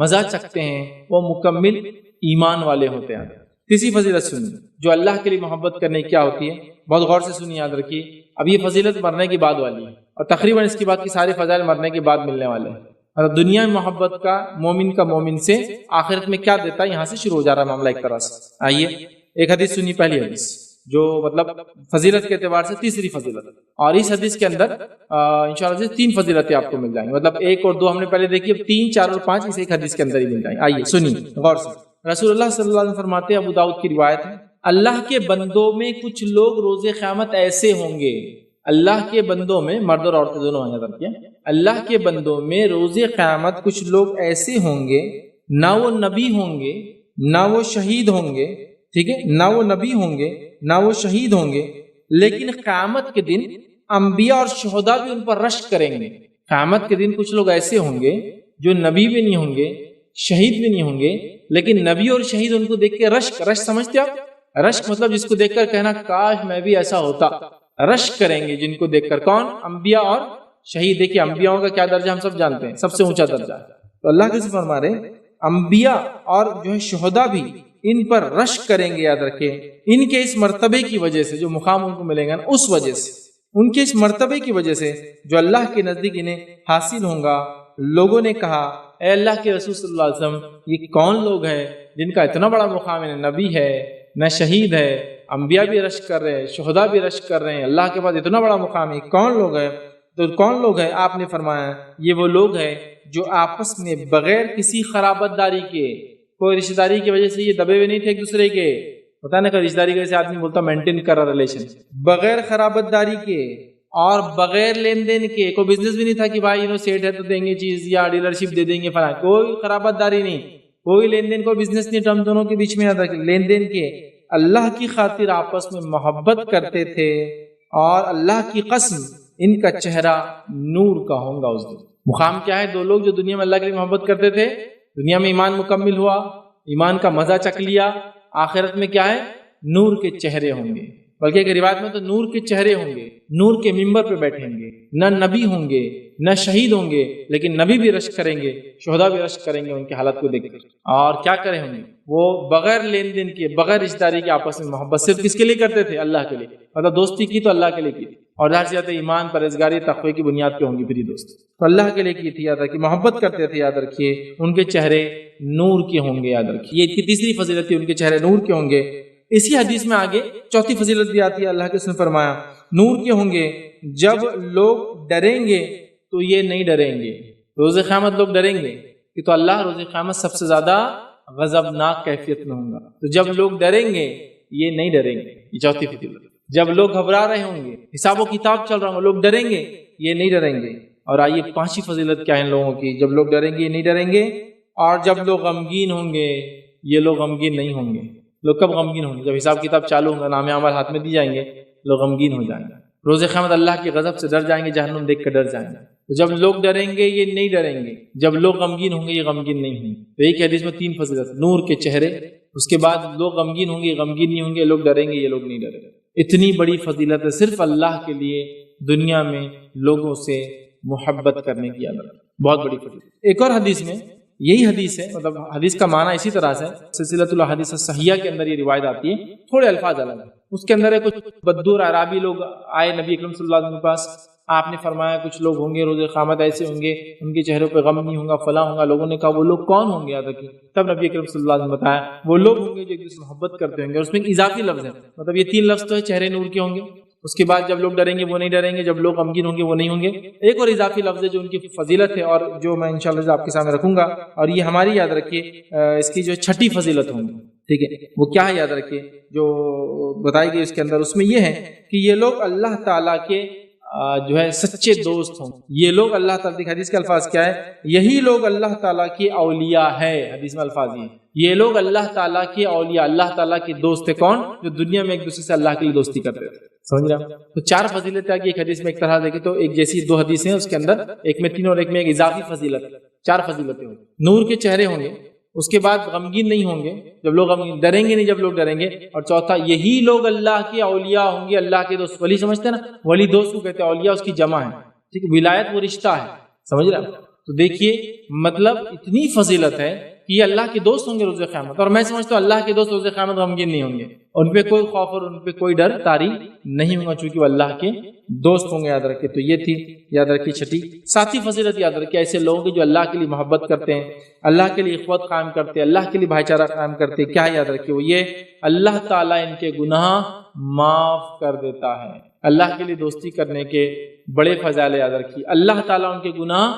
مزہ چکھتے ہیں، وہ مکمل ایمان والے ہوتے ہیں۔ تیسری فضیلت سنیے جو اللہ کے لیے محبت کرنے کی کیا ہوتی ہے، بہت غور سے سنیے، یاد رکھیے۔ اب یہ فضیلت مرنے کے بعد والی ہے اور تقریباً اس کے بعد کی سارے فضائل مرنے کے بعد ملنے والے ہیں۔ اور دنیا میں محبت کا مومن سے آخرت میں کیا دیتا ہے، یہاں سے شروع ہو جا رہا ہے معاملہ ایک طرح سے۔ آئیے ایک حدیث سنی، پہلی حدیث جو مطلب فضیلت کے اعتبار سے تیسری فضیلت، اور اس حدیث کے اندر انشاءاللہ سے 3 فضیلتیں آپ کو مل جائیں گی، مطلب 1 اور 2 ہم نے پہلے دیکھی، اب 3، 4 اور 5 اس ایک حدیث کے اندر ہی مل جائیں گے۔ آئیے سنیے غور سے۔ رسول اللہ صلی اللہ علیہ وسلم فرماتے ہیں، ابو داؤد کی روایت ہے، اللہ کے بندوں میں کچھ لوگ روز قیامت ایسے ہوں گے، اللہ کے بندوں میں مرد اور عورتیں دونوں ہیں، اللہ کے بندوں میں روز قیامت کچھ لوگ ایسے ہوں گے، نہ وہ نبی ہوں گے نہ وہ شہید ہوں گے، ٹھیک ہے، نہ وہ نبی ہوں گے نہ وہ شہید ہوں گے، لیکن قیامت کے دن انبیاء اور شہداء بھی ان پر رشک کریں گے۔ قیامت کے دن کچھ لوگ ایسے ہوں گے جو نبی بھی نہیں ہوں گے، شہید بھی نہیں ہوں گے، لیکن نبی اور شہید ان کو دیکھ کے رشک سمجھتے آپ؟ رشک مطلب جس کو دیکھ کر کہنا کاش میں بھی ایسا ہوتا، رشک کریں گے جن کو دیکھ کر۔ کون؟ انبیاء اور شہید۔ دیکھیے انبیاء کا کیا درجہ ہم سب جانتے ہیں، سب سے اونچا درجہ ہے۔ تو اللہ کے فرما رہے انبیاء اور جو ہے شہداء بھی ان پر رشک کریں گے، یاد رکھیں، ان کے اس مرتبے کی وجہ سے جو مقام ان کو ملے گا، اس وجہ سے، ان کے اس مرتبے کی وجہ سے جو اللہ کے نزدیک انہیں حاصل ہوں گا۔ لوگوں نے کہا اے اللہ کے رسول صلی اللہ علیہ وسلم، یہ کون لوگ ہیں جن کا اتنا بڑا مقام ہے، نہ نبی ہے نہ شہید ہے انبیاء بھی رشک کر رہے ہیں، شہداء بھی رشک کر رہے ہیں، اللہ کے پاس اتنا بڑا مقام ہے، کون لوگ ہیں؟ تو کون لوگ ہیں؟ آپ نے فرمایا یہ وہ لوگ ہیں جو آپس میں بغیر کسی خرابت داری کے، کوئی رشتہ داری کی وجہ سے یہ دبے ہوئے نہیں تھے ایک دوسرے کے، پتہ نہیں کہ رشتہ داری کی وجہ سے آدمی بولتا مینٹین کر رہا ریلیشن، بغیر خرابت داری کے اور بغیر لین دین کے، کوئی بزنس بھی نہیں تھا کہ بھائی سیٹ ہے تو دیں گے چیز یا ڈیلرشپ دے دیں گے فلاں، کوئی خرابت داری نہیں، کوئی لین دین، کوئی بزنس نہیں، ہم دونوں کے بیچ میں لین دین کے، اللہ کی خاطر آپس میں محبت کرتے تھے، اور اللہ کی قسم ان کا چہرہ نور کا ہوگا اس دن۔ مقام کیا ہے؟ دو لوگ جو دنیا میں اللہ کے لیے محبت کرتے تھے، دنیا میں ایمان مکمل ہوا، ایمان کا مزہ چکھ لیا، آخرت میں کیا ہے؟ نور کے چہرے ہوں گے، بلکہ ایک روایت میں تو نور کے چہرے ہوں گے، نور کے ممبر پہ بیٹھیں گے، نہ نبی ہوں گے نہ شہید ہوں گے، لیکن نبی بھی رشک کریں گے، شہداء بھی رشک کریں گے ان کی حالت کو دیکھ کر، اور کیا کریں ہوں گے؟ وہ بغیر لین دین کے، بغیر رشتہ داری کے آپس میں محبت صرف کس کے لیے کرتے تھے؟ اللہ کے لیے، مطلب دوستی کی تو اللہ کے لیے کی، اور ظاہر سی بات ہے ایمان پرہیزگاری تقوی کی بنیاد پہ ہوں گی پھر یہ دوست، تو اللہ کے لیے کی تھی، یاد رکھیے، محبت کرتے تھے، یاد رکھیے، ان کے چہرے نور کے ہوں گے، یاد رکھیے، یہ تیسری فضیلت تھی، ان کے چہرے نور کے ہوں گے۔ اسی حدیث میں آگے چوتھی فضیلت بھی آتی ہے، اللہ کے رسول نے فرمایا نور کے ہوں گے، جب لوگ ڈریں گے تو یہ نہیں ڈریں گے، روز قیامت لوگ ڈریں گے کہ تو اللہ روز قیامت سب سے زیادہ غضبناک کیفیت میں ہوں گا، تو جب لوگ ڈریں گے یہ نہیں ڈریں گے، یہ چوتھی فضیلت۔ جب لوگ گھبرا رہے ہوں گے، حساب و کتاب چل رہا ہوں، لوگ ڈریں گے یہ نہیں ڈریں گے۔ اور آئیے پانچویں فضیلت کیا ہے ان لوگوں کی؟ جب لوگ ڈریں گے یہ نہیں ڈریں گے، اور جب لوگ غمگین ہوں گے یہ لوگ غمگین نہیں ہوں گے۔ لوگ کب غمگین ہوں گے؟ جب حساب کتاب چالو ہوگا، نام اعمال ہاتھ میں دی جائیں گے، لوگ غمگین ہو جائیں گے، روز قیامت اللہ کے غضب سے ڈر جائیں گے، جہنم دیکھ کر ڈر جائیں گے۔ تو جب لوگ ڈریں گے یہ نہیں ڈریں گے، جب لوگ غمگین ہوں گے یہ غمگین نہیں ہوں گے۔ تو ایک حدیث میں تین فضیلت، نور کے چہرے، اس کے بعد لوگ غمگین ہوں گے یہ غمگین نہیں ہوں گے، لوگ ڈریں گے یہ لوگ نہیں ڈریں گے۔ اتنی بڑی فضیلت ہے صرف اللہ کے لیے دنیا میں لوگوں سے محبت کرنے کی، عادت، بہت بڑی فضیلت۔ ایک اور حدیث میں یہی حدیث ہے، مطلب حدیث کا معنی اسی طرح سے سلسلۃ الحدیث الصحیحہ کے اندر یہ روایت آتی ہے، تھوڑے الفاظ الگ ہیں۔ اس کے اندر ہے کچھ بددور اعرابی لوگ آئے نبی اکرم صلی اللہ علیہ وسلم کے پاس، آپ نے فرمایا کچھ لوگ ہوں گے روز قیامت ایسے ہوں گے ان کے چہروں پہ غم نہیں ہوگا، فلاں ہوگا۔ لوگوں نے کہا وہ لوگ کون ہوں گے؟ یاد رکھیے، تب نبی اکرم صلی اللہ علیہ وسلم نے بتایا وہ لوگ ہوں گے جو ایک دوسرے سے محبت کرتے ہوں گے، اور اس میں اضافی لفظ ہے، مطلب یہ تین لفظ تو ہے، چہرے نور کے ہوں گے، اس کے بعد جب لوگ ڈریں گے وہ نہیں ڈریں گے، جب لوگ غمگین ہوں گے وہ نہیں ہوں گے۔ ایک اور اضافی لفظ ہے جو ان کی فضیلت ہے، اور جو میں انشاءاللہ آپ کے سامنے رکھوں گا، اور یہ ہماری یاد رکھیے اس کی جو چھٹی فضیلت ہوگی، ٹھیک ہے، وہ کیا ہے یاد رکھیے جو بتائی گئی اس کے اندر، اس میں یہ ہے کہ یہ لوگ اللہ تعالیٰ کے جو ہے سچے دوست ہوں، یہ لوگ اللہ تعالیٰ کی، حدیث کے الفاظ کیا ہے؟ یہی لوگ اللہ تعالیٰ کے اولیاء ہے، حدیث میں الفاظ یہ لوگ اللہ تعالیٰ کے اولیاء، اللہ تعالیٰ کے دوست ہیں، کون؟ جو دنیا میں ایک دوسرے سے اللہ کے لیے دوستی کرتے تھے، سمجھ رہے ہیں؟ تو چار فضیلت ہے کہ ایک حدیث میں ایک طرح دیکھیں تو ایک جیسی دو حدیثیں ہیں، اس کے اندر ایک میں تین اور ایک میں ایک اضافی فضیلت، چار فضیلتیں ہوں۔ نور کے چہرے ہوں گے، اس کے بعد غمگین نہیں ہوں گے جب لوگ غمگین، ڈریں گے نہیں جب لوگ ڈریں گے، اور چوتھا یہی لوگ اللہ کے اولیاء ہوں گے، اللہ کے دوست۔ ولی سمجھتے ہیں نا، ولی دوست کو کہتے ہیں، اولیاء اس کی جمع ہے، ٹھیک ہے، ولایت وہ رشتہ ہے، سمجھ رہے ہیں؟ تو دیکھیے مطلب اتنی فضیلت ہے کہ یہ اللہ کے دوست ہوں گے روز قیامت، اور میں سمجھتا ہوں اللہ کے دوست روز قیامت غمگین نہیں ہوں گے، ان پہ کوئی خوف اور ان پہ کوئی ڈر طاری نہیں ہوگا، چونکہ وہ اللہ کے دوست ہوں گے، یاد رکھیے۔ تو یہ تھی یاد رکھیے چھٹی۔ ساتھی فضیلت یاد رکھیے ایسے لوگوں کی جو اللہ کے لیے محبت کرتے ہیں، اللہ کے لیے اخوت قائم کرتے ہیں، اللہ کے لیے بھائی چارہ قائم کرتے ہیں، کیا یاد رکھیے وہ یہ اللہ تعالیٰ ان کے گناہ معاف کر دیتا ہے۔ اللہ کے لیے دوستی کرنے کے بڑے فضائل یاد رکھیے، اللہ تعالیٰ ان کے گناہ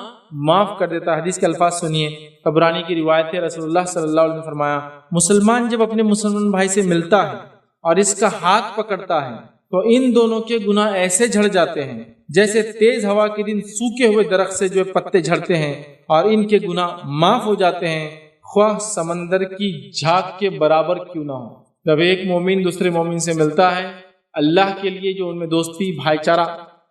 معاف کر دیتا ہے۔ حدیث کے الفاظ سنیے، طبرانی کی روایت ہے، رسول اللہ صلی اللہ علیہ وسلم نے فرمایا مسلمان جب اپنے مسلمان بھائی سے ملتا ہے اور اس کا ہاتھ پکڑتا ہے تو ان دونوں کے گناہ ایسے جھڑ جاتے ہیں جیسے تیز ہوا کے دن سوکھے ہوئے درخت سے جو پتے جھڑتے ہیں، اور ان کے گناہ معاف ہو جاتے ہیں خواہ سمندر کی جھاگ کے برابر کیوں نہ ہو۔ جب ایک مومن دوسرے مومن سے ملتا ہے اللہ کے لیے، جو ان میں دوستی بھائی چارہ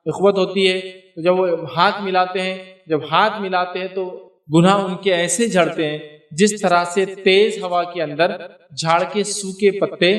اخوت ہوتی ہے، تو جب وہ ہاتھ ملاتے ہیں، جب ہاتھ ملاتے ہیں تو گناہ ان کے ایسے جھڑتے ہیں جس طرح سے تیز ہوا کے اندر جھاڑ کے سوکھے پتے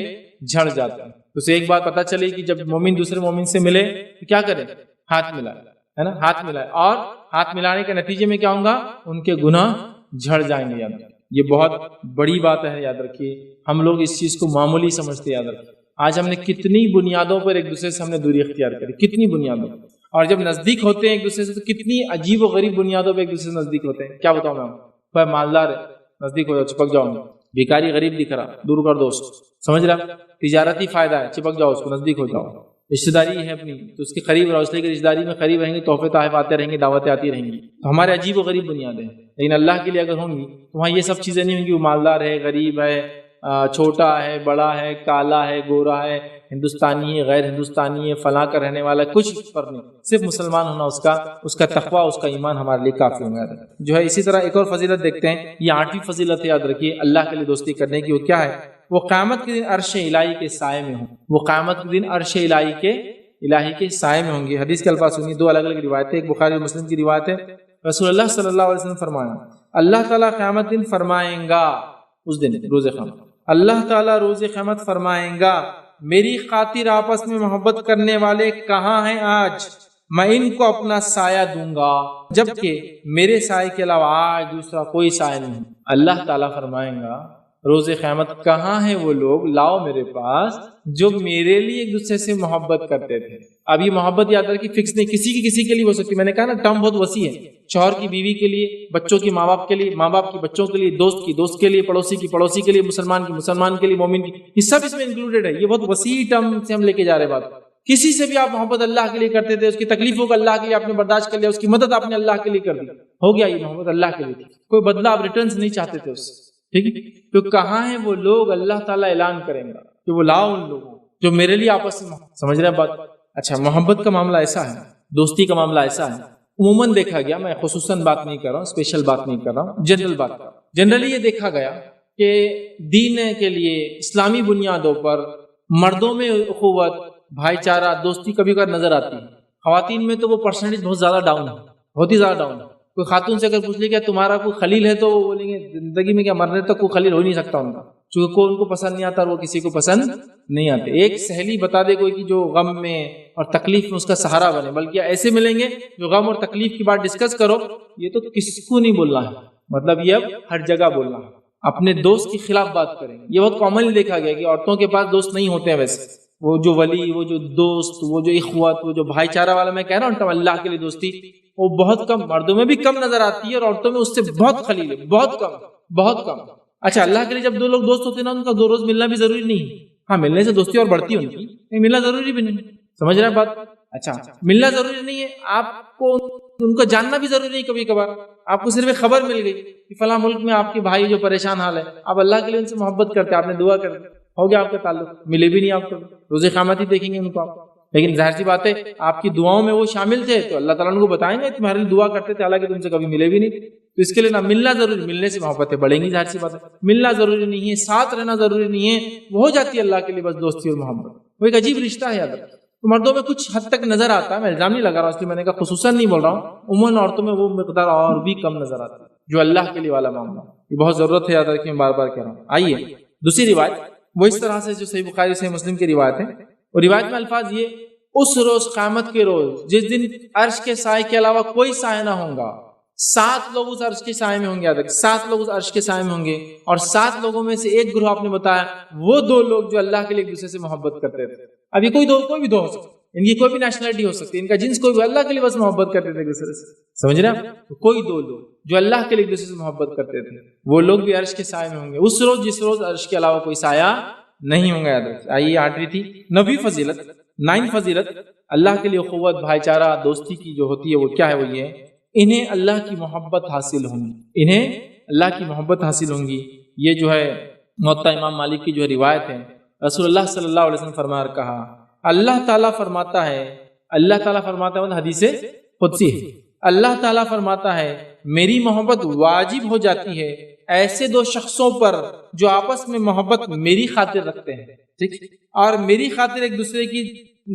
جھڑ جاتے ہیں۔ تو اسے ایک بات پتہ چلی کہ جب مومن دوسرے مومن سے ملے تو کیا کرے؟ ہاتھ ملائے، ہے نا، ہاتھ ملائے، اور ہاتھ ملانے کے نتیجے میں کیا ہوں گا؟ ان کے گناہ جھڑ جائیں گے۔ یاد رکھیے یہ بہت بڑی بات ہے، یاد رکھیے ہم لوگ اس چیز کو معمولی سمجھتے، یاد رکھیے آج ہم نے کتنی بنیادوں پر ایک دوسرے سے ہم نے دوری اختیار کری، کتنی بنیادوں، اور جب نزدیک ہوتے ہیں ایک دوسرے سے تو کتنی عجیب و غریب بنیادوں پہ ایک دوسرے سے نزدیک ہوتے ہیں۔ کیا بتاؤں میں آپ کو، مالدار ہے نزدیک ہو جاؤ، چپک جاؤں گا، بیکاری غریب دکھ رہا دور کر دو اس کو، سمجھ رہا، تجارتی فائدہ ہے چپک جاؤ اس کو، نزدیک ہو جاؤ، رشتہ داری ہے اپنی تو اس کے قریب رہو، اس لیے کہ رشتہ داری میں قریب رہیں گے تحفے تحائف آتے رہیں گے، دعوتیں آتی رہیں گی، تو ہمارے عجیب و غریب بنیادیں ہیں، لیکن اللہ کے لیے اگر ہوں گی تو وہاں یہ سب چیزیں نہیں ہوں گی، وہ مالدار ہے، غریب ہے، چھوٹا ہے، بڑا ہے، کالا ہے، گورا ہے، ہندوستانی ہے، غیر ہندوستانی ہے، فلاں کا رہنے والا، کچھ فرق نہیں، صرف مسلمان ہونا اس کا تقویٰ، اس کا ایمان ہمارے لیے کافی ہوگا جو ہے۔ اسی طرح ایک اور فضیلت دیکھتے ہیں، یہ 8ویں فضیلت ہے، یاد رکھیے اللہ کے لیے دوستی کرنے کی، وہ کیا ہے؟ وہ قیامت کے دن عرش الہی کے سائے میں ہوں، وہ قیامت کے دن عرش الہی کے سائے میں ہوں گے۔ حدیث کے الفاظ سنیے، دو الگ الگ روایتیں، ایک بخاری اور مسلم کی روایت ہے، رسول اللہ صلی اللہ علیہ وسلم فرمایا، اللہ تعالیٰ قیامت دن فرمائیں گا، اس دن روز قیامت اللہ تعالیٰ روز قیامت فرمائیں گا، میری خاطر آپس میں محبت کرنے والے کہاں ہیں آج؟ میں ان کو اپنا سایہ دوں گا، جبکہ میرے سائے کے علاوہ آج دوسرا کوئی سایہ نہیں۔ اللہ تعالیٰ فرمائیں گا روز قیامت، کہاں ہیں وہ لوگ، لاؤ میرے پاس، جو میرے لیے ایک دوسرے سے محبت کرتے تھے۔ اب یہ محبت یاد رکھیے فکس نہیں، کسی کے لیے ہو سکتی، میں نے کہا نا ٹرم بہت وسیع ہے، شوہر کی بیوی کے لیے، بچوں کی ماں باپ کے لیے، ماں باپ کی بچوں کے لیے، دوست کی دوست کے لیے، پڑوسی کی پڑوسی کے لیے، مسلمان کی مسلمان کے لیے، مومن کی، یہ سب اس میں انکلوڈیڈ ہے۔ یہ بہت وسیع ٹرم سے ہم لے کے جا رہے بات۔ کسی سے بھی آپ محبت اللہ کے لیے کرتے تھے، اس کی تکلیفوں کو اللہ کے لیے آپ نے برداشت کر لیا، اس کی مدد آپ نے اللہ کے لیے کر دی، ہو گیا یہ محبت اللہ کے لیے، کوئی بدلہ آپ ریٹرنز نہیں چاہتے تھے اس سے، ٹھیک ہے؟ تو کہاں ہیں وہ لوگ، اللہ تعالیٰ اعلان کریں گا کہ وہ لاؤ ان لوگوں جو میرے لیے آپس میں، سمجھ رہے ہیں بات؟ اچھا، محبت کا معاملہ ایسا ہے، دوستی کا معاملہ ایسا ہے، عموماً دیکھا گیا، میں خصوصاً بات نہیں کر رہا ہوں، اسپیشل بات نہیں کر رہا ہوں، جنرل بات کر رہا ہوں، جنرلی یہ دیکھا گیا کہ دین کے لیے اسلامی بنیادوں پر مردوں میں اخوت، بھائی چارہ، دوستی کبھی کبھار نظر آتی ہے، خواتین میں تو وہ پرسنٹیج بہت زیادہ ڈاؤن ہے، بہت ہی زیادہ ڈاؤن ہے۔ کوئی خاتون سے اگر پوچھ لے کہ تمہارا کوئی خلیل ہے تو وہ بولیں گے زندگی میں کیا، مرنے تک کوئی خلیل ہو نہیں سکتا ان کا، چونکہ کوئی ان کو پسند نہیں آتا اور وہ کسی کو پسند نہیں آتے۔ ایک سہیلی بتا دے کوئی کہ جو غم میں اور تکلیف میں اس کا سہارا بنے، بلکہ ایسے ملیں گے جو غم اور تکلیف کی بات ڈسکس کرو، یہ تو کس کو نہیں بولنا ہے، مطلب یہ اب ہر جگہ بولنا ہے، اپنے دوست کے خلاف بات کریں گے۔ یہ بہت کامنلی دیکھا گیا کہ عورتوں کے پاس دوست نہیں ہوتے ہیں، ویسے وہ جو ولی، وہ جو دوست، وہ جو اخوت، وہ جو بھائی چارہ والا میں کہہ رہا ہوں اللہ کے لیے دوستی، وہ بہت کم، مردوں میں بھی کم نظر آتی ہے اور عورتوں میں اس سے بہت خلیل ہے، بہت کم، بہت کم۔ اچھا، اللہ کے لیے جب دو لوگ دوست ہوتے ہیں نا، ان کا دو روز ملنا بھی ضروری نہیں ہے، ہاں ملنے سے دوستی اور بڑھتی ہے ان کی، ملنا ضروری بھی نہیں، سمجھ رہے ہیں بات؟ اچھا، ملنا ضروری نہیں ہے، آپ کو ان کو جاننا بھی ضروری نہیں، کبھی کبھار آپ کو صرف ایک خبر مل گئی کہ فلاں ملک میں آپ کے بھائی جو پریشان حال ہے، آپ اللہ کے لیے ان سے محبت کرتے، آپ نے دعا کر دی، ہو گیا آپ کا تعلق، ملے بھی نہیں آپ کو، روز قیامت ہی دیکھیں گے ان کو آپ، لیکن ظاہر سی بات ہے آپ کی دعاؤں میں وہ شامل تھے تو اللہ تعالیٰ ان کو بتائیں گے تمہارے لیے دعا کرتے تھے، حالانکہ تم سے کبھی ملے بھی نہیں، تو اس کے لیے نہ ملنا ضروری، ملنے سے محبتیں بڑھیں گی، ظاہر سی بات ہے، ملنا ضروری نہیں ہے، ساتھ رہنا ضروری نہیں ہے، وہ ہو جاتی ہے اللہ کے لیے بس دوستی اور محبت، وہ ایک عجیب رشتہ ہے یاد رکھیں۔ تو مردوں میں کچھ حد تک نظر آتا ہے، میں الزام نہیں لگا رہا ہوں، اس لیے میں نے کہا خصوصاً نہیں بول رہا ہوں، عموماً عورتوں میں وہ مقدار اور بھی کم نظر آتی ہے جو اللہ کے لیے والا معاملہ، یہ بہت ضرورت ہے یاد رکھیں، بار بار کہہ رہا ہوں۔ آئیے دوسری روایت، وہ اس طرح سے جو صحیح بخاری صحیح مسلم کی روایت ہے، اور روایت میں الفاظ یہ، اس روز قیامت کے روز جس دن عرش کے سائے کے علاوہ کوئی سایہ نہ ہوگا، 7 لوگ اس عرش کے سائے میں ہوں گے، یاد رکھیں 7 لوگ اس عرش کے سائے میں ہوں گے، اور 7 لوگوں میں سے ایک گروہ آپ نے بتایا وہ 2 لوگ جو اللہ کے لیے ایک دوسرے سے محبت کرتے تھے۔ اب یہ کوئی بھی دو ہو سکتے، ان کی کوئی بھی نیشنلٹی ہو سکتی ہے، ان کا جنس کوئی بھی، اللہ کے لیے بس محبت کرتے تھے ایک دوسرے سے، سمجھ رہے ہیں؟ کوئی 2 لوگ جو اللہ کے لیے ایک دوسرے سے محبت کرتے تھے، وہ لوگ بھی عرش کے سائے میں ہوں گے اس روز جس روز عرش کے علاوہ کوئی سایہ نہیں ہوں گا، یاد رکھیں۔ آئیے 8ویں تھی 9ویں فضیلت، 9 فضیلت اللہ کے لیے اخوت، بھائی چارہ، دوستی کی جو ہوتی ہے وہ کیا ہے؟ وہ یہ ہے، انہیں اللہ کی محبت حاصل ہوں گی، انہیں اللہ کی محبت حاصل ہوں گی۔ یہ جو ہے موطا امام مالک کی جو روایت ہے، رسول اللہ صلی اللہ علیہ وسلم فرمایا کہا، اللہ تعالیٰ فرماتا ہے، مطلب حدیث قدسی ہے، اللہ تعالیٰ فرماتا ہے میری محبت واجب ہو جاتی ہے ایسے 2 شخصوں پر جو آپس میں محبت میری خاطر رکھتے ہیں، ٹھیک، اور میری خاطر ایک دوسرے کی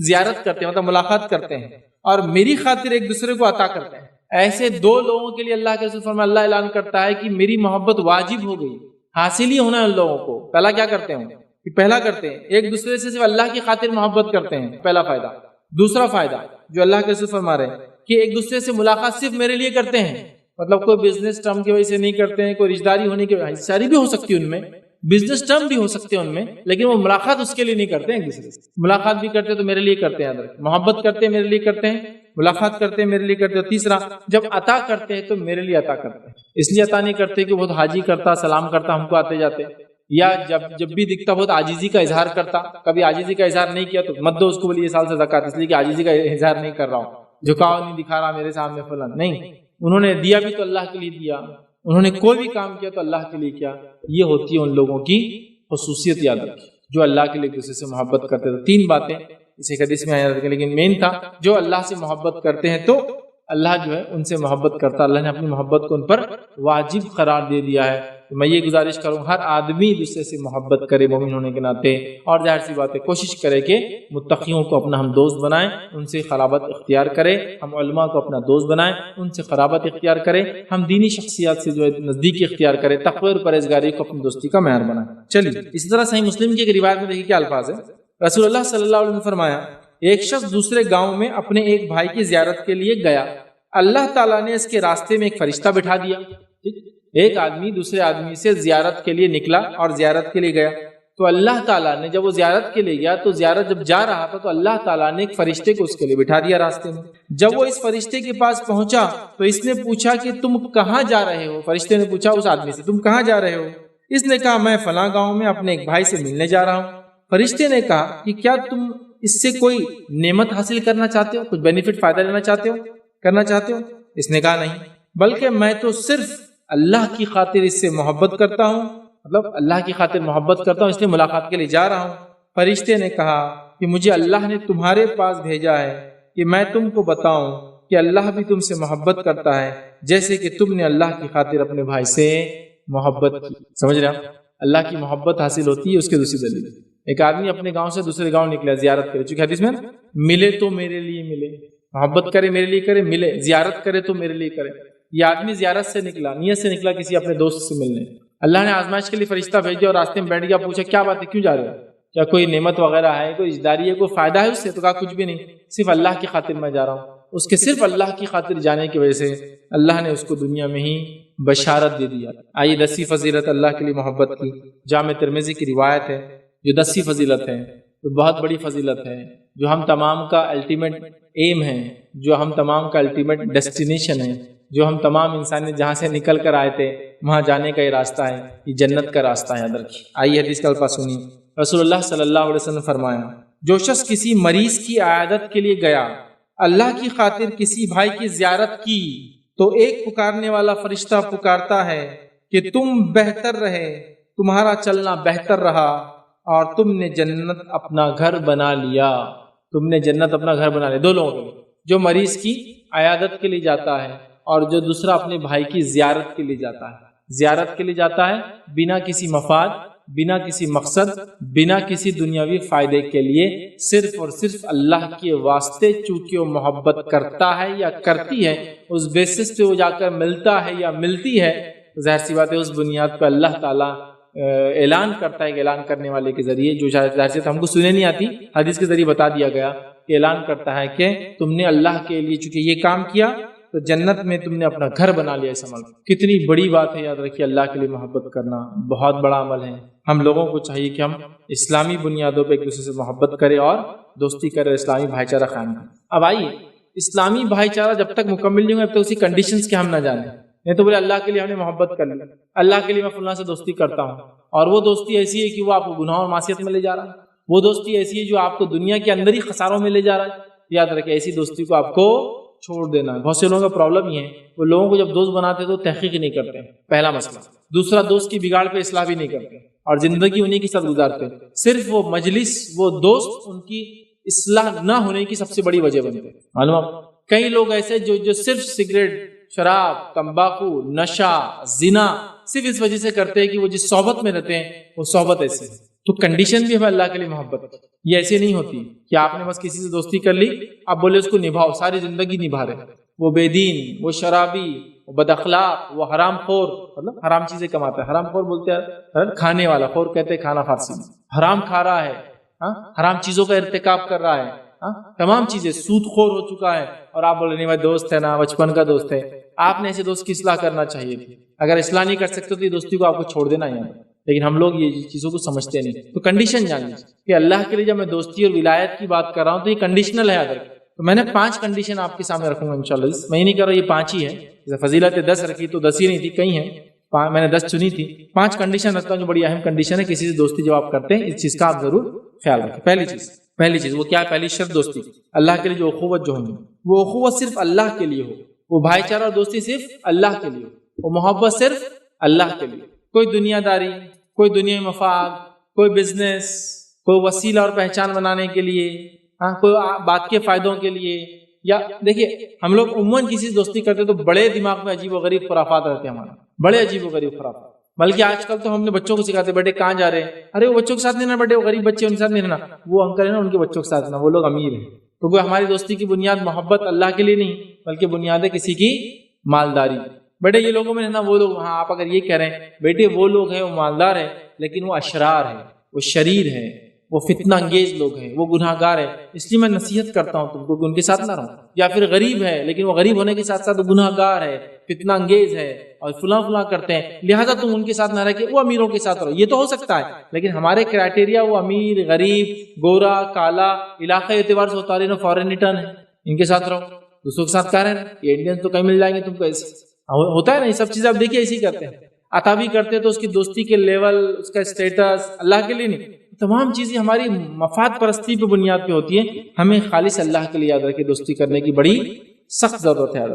زیارت کرتے ہیں، مطلب ملاقات کرتے ہیں، اور میری خاطر ایک دوسرے کو عطا کرتے ہیں۔ ایسے 2 لوگوں کے لیے اللہ کے رسول فرمایا، اللہ اعلان کرتا ہے کہ میری محبت واجب ہو گئی، حاصل ہی ہونا ہے ان لوگوں کو۔ پہلا کیا کرتے ہیں؟ پہلا کرتے ہیں ایک دوسرے سے صرف اللہ کی خاطر محبت کرتے ہیں، پہلا فائدہ۔ دوسرا فائدہ جو اللہ کے رسول فرما رہے ہیں کہ ایک دوسرے سے ملاقات صرف میرے لیے کرتے ہیں، مطلب کوئی بزنس ٹرم کی وجہ سے نہیں کرتے ہیں، کوئی رشتہ داری ہونے کی وجہ سے بھی ہو سکتی ہے ان میں، بزنس ٹرم بھی ہو سکتے ہیں ان میں، لیکن وہ ملاقات اس کے لیے نہیں کرتے ہیں، ایک دوسرے سے ملاقات بھی کرتے تو میرے لیے کرتے ہیں، محبت کرتے ہیں میرے لیے کرتے ہیں، ملاقات کرتے ہیں میرے لیے کرتے ہیں۔ تیسرا، جب عطا کرتے ہیں تو میرے لیے عطا کرتے ہیں، اس لیے عطا نہیں کرتے کہ بہت حاجی کرتا، سلام کرتا، ہم کو آتے جاتے، یا جب بھی دکھتا بہت عاجزی کا اظہار کرتا، کبھی عاجزی کا اظہار نہیں کیا تو مت دو اس کو، بولیے یہ سال سے زکات، اس لیے کہ عاجزی کا اظہار نہیں کر رہا ہوں، جھکاؤ نہیں دکھا رہا میرے سامنے فلاں، نہیں، انہوں نے دیا بھی تو اللہ کے لیے دیا، انہوں نے کوئی بھی کام کیا تو اللہ کے لیے کیا۔ یہ ہوتی ہے ان لوگوں کی خصوصیت، یاد رکھیے، جو اللہ کے لیے دوسرے سے محبت کرتے تھے۔ 3 باتیں اس ایک حدیث میں آیا رکھیں، لیکن مین تھا جو اللہ سے محبت کرتے ہیں تو اللہ جو ہے ان سے محبت کرتا، اللہ نے اپنی محبت کو ان پر واجب قرار دے دیا ہے۔ میں یہ گزارش کروں ہر آدمی دوسرے سے محبت کرے مومن ہونے کے ناطے، اور ظاہر سی بات ہے کوشش کرے کہ متقیوں کو اپنا ہم دوست بنائیں، ان سے قرابت اختیار کرے، ہم علماء کو اپنا دوست بنائیں، ان سے قرابت اختیار کرے، ہم دینی شخصیات سے جو ہے نزدیکی اختیار کرے، تقوی اور پرہیزگاری کو اپنی دوستی کا معیار بنائیں۔ چلیے اسی طرح صحیح مسلم کی ایک روایت میں دیکھیے کیا الفاظ ہے، رسول اللہ صلی اللہ علیہ وسلم نے فرمایا ایک شخص دوسرے گاؤں میں اپنے ایک بھائی کی زیارت کے لیے گیا، اللہ تعالیٰ نے اس کے راستے میں ایک فرشتہ بٹھا دیا۔ ایک آدمی دوسرے آدمی سے زیارت کے لیے نکلا اور زیارت کے لیے گیا، تو اللہ تعالیٰ نے جب وہ زیارت کے لیے گیا تو زیارت جب جا رہا تھا تو اللہ تعالیٰ نے ایک فرشتے کو اس کے لیے بٹھا دیا راستے میں۔ جب وہ اس فرشتے کے پاس پہنچا تو اس نے پوچھا کہ تم کہاں جا رہے ہو؟ فرشتے نے پوچھا اس آدمی سے تم کہاں جا رہے ہو؟ اس نے کہا میں فلاں گاؤں میں اپنے ایک بھائی سے ملنے جا رہا ہوں۔ فرشتے نے کہا کہ کیا تم اس سے کوئی نعمت حاصل کرنا چاہتے ہو، کچھ بینیفٹ فائدہ لینا چاہتے ہو، کرنا چاہتے ہو؟ اس نے کہا نہیں، بلکہ میں تو صرف اللہ کی خاطر اس سے محبت کرتا ہوں، مطلب اللہ کی خاطر محبت کرتا ہوں اس لیے ملاقات کے لیے جا رہا ہوں۔ فرشتے نے کہا کہ مجھے اللہ نے تمہارے پاس بھیجا ہے کہ میں تم کو بتاؤں کہ اللہ بھی تم سے محبت کرتا ہے جیسے کہ تم نے اللہ کی خاطر اپنے بھائی سے محبت کی۔ سمجھ رہے ہیں؟ اللہ کی محبت حاصل ہوتی ہے اس کے دوسری دلیل، ایک آدمی اپنے گاؤں سے دوسرے گاؤں نکلا زیارت کرے، چونکہ حدیث میں ملے تو میرے لیے ملے، محبت کرے میرے لیے کرے، ملے زیارت کرے تو میرے لیے کرے۔ یہ آدمی زیارت سے نکلا، نیت سے نکلا کسی اپنے دوست سے ملنے، اللہ نے آزمائش کے لیے فرشتہ بھیجا اور راستے میں بیٹھ گیا، پوچھا کیا بات ہے کیوں جا رہے ہو، کیا کوئی نعمت وغیرہ ہے، کوئی رشتےداری ہے، کوئی فائدہ ہے اس سے؟ تو کہا کچھ بھی نہیں، صرف اللہ کی خاطر میں جا رہا ہوں۔ اس کے صرف اللہ کی خاطر جانے کی وجہ سے اللہ نے اس کو دنیا میں ہی بشارت دے دیا۔ آئیے 10ویں فضیلت اللہ کے لیے محبت کی، جامع ترمذی کی روایت ہے جو 10ویں فضیلت ہے، تو بہت بڑی فضیلت ہے، جو ہم تمام کا الٹیمیٹ ایم ہے، جو ہم تمام کا الٹیمیٹ ڈیسٹینیشن ہے، جو ہم تمام انسان جہاں سے نکل کر آئے تھے وہاں جانے کا یہ راستہ ہے، یہ جنت کا راستہ ہے، یاد رکھیے۔ آئیے حدیث کا الفاظ سنیے، رسول اللہ صلی اللہ علیہ وسلم نے فرمایا جو شخص کسی مریض کی عیادت کے لیے گیا، اللہ کی خاطر کسی بھائی کی زیارت کی، تو ایک پکارنے والا فرشتہ پکارتا ہے کہ تم بہتر رہے، تمہارا چلنا بہتر رہا اور تم نے جنت اپنا گھر بنا لیا، تم نے جنت اپنا گھر بنا لیا۔ دو لوگوں کے لیے، جو مریض کی عیادت کے لیے جاتا ہے اور جو دوسرا اپنے بھائی کی زیارت کے لیے جاتا ہے۔ زیارت کے لیے جاتا ہے بنا کسی مفاد، بنا کسی مقصد، بنا کسی دنیاوی فائدے کے لیے، صرف اور صرف اللہ کے واسطے، چونکہ وہ محبت کرتا ہے یا کرتی ہے، اس بیسس پہ وہ جا کر ملتا ہے یا ملتی ہے، ظاہر سی بات ہے اس بنیاد پہ اللہ تعالیٰ اعلان کرتا ہے کہ اعلان کرنے والے کے ذریعے، جو ظاہر سے ہم کو سنے نہیں آتی، حدیث کے ذریعے بتا دیا گیا کہ اعلان کرتا ہے کہ تم نے اللہ کے لیے چونکہ یہ کام کیا تو جنت میں تم نے اپنا گھر بنا لیا۔ اس عمل کتنی بڑی بات ہے، یاد رکھیے اللہ کے لیے محبت کرنا بہت بڑا عمل ہے۔ ہم لوگوں کو چاہیے کہ ہم اسلامی بنیادوں پہ ایک دوسرے سے محبت کریں اور دوستی کریں، اسلامی بھائی چارہ قائم کریں۔ اب آئیے اسلامی بھائی چارہ جب تک مکمل نہیں ہوگا اب تک اسی کنڈیشنز کے ہم نہ جانیں، نہیں تو بولے اللہ کے لیے ہم نے محبت کر لی، اللہ کے لیے میں فلاں سے دوستی کرتا ہوں، اور وہ دوستی ایسی ہے کہ وہ آپ کو گناہ اور معصیت میں لے جا رہا ہے، وہ دوستی ایسی ہے جو آپ کو دنیا کے اندر ہی خساروں میں لے جا رہا ہے۔ یاد رکھیں ایسی دوستی کو آپ کو چھوڑ دینا ہے۔ بہت سے لوگوں کا پرابلم یہ ہے، وہ لوگوں کو جب دوست بناتے تو تحقیق نہیں کرتے، پہلا مسئلہ۔ دوسرا، دوست کی بگاڑ پہ اصلاح بھی نہیں کرتے اور زندگی انہیں کے ساتھ گزارتے، صرف وہ مجلس، وہ دوست ان کی اصلاح نہ ہونے کی سب سے بڑی وجہ بنتے۔ معلوم کئی لوگ ایسے جو صرف سگریٹ، شراب، تمباکو، نشہ، زنا صرف اس وجہ سے کرتے ہیں کہ وہ جس صحبت میں رہتے ہیں وہ صحبت ایسی ہے۔ تو کنڈیشن بھی ہے اللہ کے لیے محبت، یہ ایسے نہیں ہوتی کہ آپ نے بس کسی سے دوستی کر لی، آپ بولے اس کو نبھاؤ، ساری زندگی نبھا رہے، وہ بے دین، وہ شرابی، وہ بد اخلاق، وہ حرام خور، مطلب حرام چیزیں کماتا ہے، حرام خور بولتے ہیں کھانے والا، خور کہتے ہیں کھانا فارسی میں، حرام کھا رہا ہے، حرام چیزوں کا ارتکاب کر رہا ہے، تمام چیزیں، سود خور ہو چکا ہے، اور آپ بولے نہیں بھائی دوست ہے نا، بچپن کا دوست ہے۔ آپ نے ایسے دوست کی اصلاح کرنا چاہیے تھی، اگر اصلاح نہیں کر سکتے تو یہ دوستی کو آپ کو چھوڑ دینا ہے، لیکن ہم لوگ یہ چیزوں کو سمجھتے نہیں۔ تو کنڈیشن جان لیجیے کہ اللہ کے لیے جب میں دوستی اور ولایت کی بات کر رہا ہوں تو یہ کنڈیشنل ہے، اگر تو میں نے 5 کنڈیشن آپ کے سامنے رکھوں گا انشاءاللہ۔ میں یہ نہیں کر رہا یہ 5 ہی ہے، جیسے فضیلت 10 رکھی تو 10 ہی نہیں تھی، کئی ہیں، میں نے 10 چنی تھی، 5 کنڈیشن رکھتا ہوں جو بڑی اہم کنڈیشن ہے کسی سے دوستی جب آپ کرتے ہیں، اس چیز کا آپ ضرور خیال رکھیں۔ پہلی چیز وہ کیا ہے؟ پہلی شرط دوستی اللہ کے لیے جو اخوت جو ہوگی وہ اخوت صرف اللہ کے لیے ہو، وہ بھائی چارہ اور دوستی صرف اللہ کے لیے ہو، وہ محبت صرف اللہ کے لیے، کوئی دنیا داری، کوئی دنیا مفاد، کوئی بزنس، کوئی وسیلہ اور پہچان بنانے کے لیے، کوئی بات کے فائدوں کے لیے، یا دیکھیے ہم لوگ عموماً کسی سے دوستی کرتے تو بڑے دماغ میں عجیب و غریب خرافات رہتے ہیں ہمارے، بڑے عجیب و غریب خرافات، بلکہ آج کل تو ہم نے بچوں کو سکھاتے بیٹے کہاں جا رہے ہیں، ارے وہ بچوں کے ساتھ نہیں رہنا بیٹے، وہ غریب بچے ان کے ساتھ نہیں رہنا، وہ انکل ہے نا ان کے بچوں کے ساتھ رہنا، وہ لوگ امیر ہیں۔ تو کوئی ہماری دوستی کی بنیاد محبت اللہ کے لیے نہیں بلکہ بنیاد ہے کسی کی مالداری۔ بیٹے یہ لوگوں میں رہنا، وہ لوگ، ہاں آپ اگر یہ کہہ رہے ہیں بیٹے وہ لوگ ہیں وہ مالدار ہیں لیکن وہ اشرار ہیں، وہ شریر ہیں، وہ فتنہ انگیز لوگ ہیں، وہ گناہ گار ہیں، اس لیے میں نصیحت کرتا ہوں تم کو کہ ان کے ساتھ نہ رہو۔ یا پھر غریب ہے لیکن وہ غریب ہونے کے ساتھ ساتھ گناہ گار ہے، فتنہ انگیز ہے اور فلاں کرتے ہیں، لہٰذا تم ان کے ساتھ نہ رہ کے وہ امیروں کے ساتھ رہو۔ یہ تو ہو سکتا ہے لیکن ہمارے کرائٹیریا وہ امیر، غریب، گورا، کالا، علاقائی اعتبار سے اتارے فارن ریٹرن ہے، ان کے ساتھ رہو۔ دوسروں کے ساتھ کہہ رہے ہیں یہ انڈین تو کہیں مل جائیں گے تم کو، ایسے ہوتا ہے نا، یہ سب چیزیں آپ دیکھیے ایسے ہی کرتے ہیں۔ عطا بھی کرتے ہیں تو اس کی دوستی کے لیول، اس کا اسٹیٹس اللہ کے لیے نہیں، تمام چیزیں ہماری مفاد پرستی پہ بنیاد پہ ہوتی ہیں۔ ہمیں خالص اللہ کے لیے یاد رکھے دوستی کرنے کی بڑی سخت ضرورت ہے۔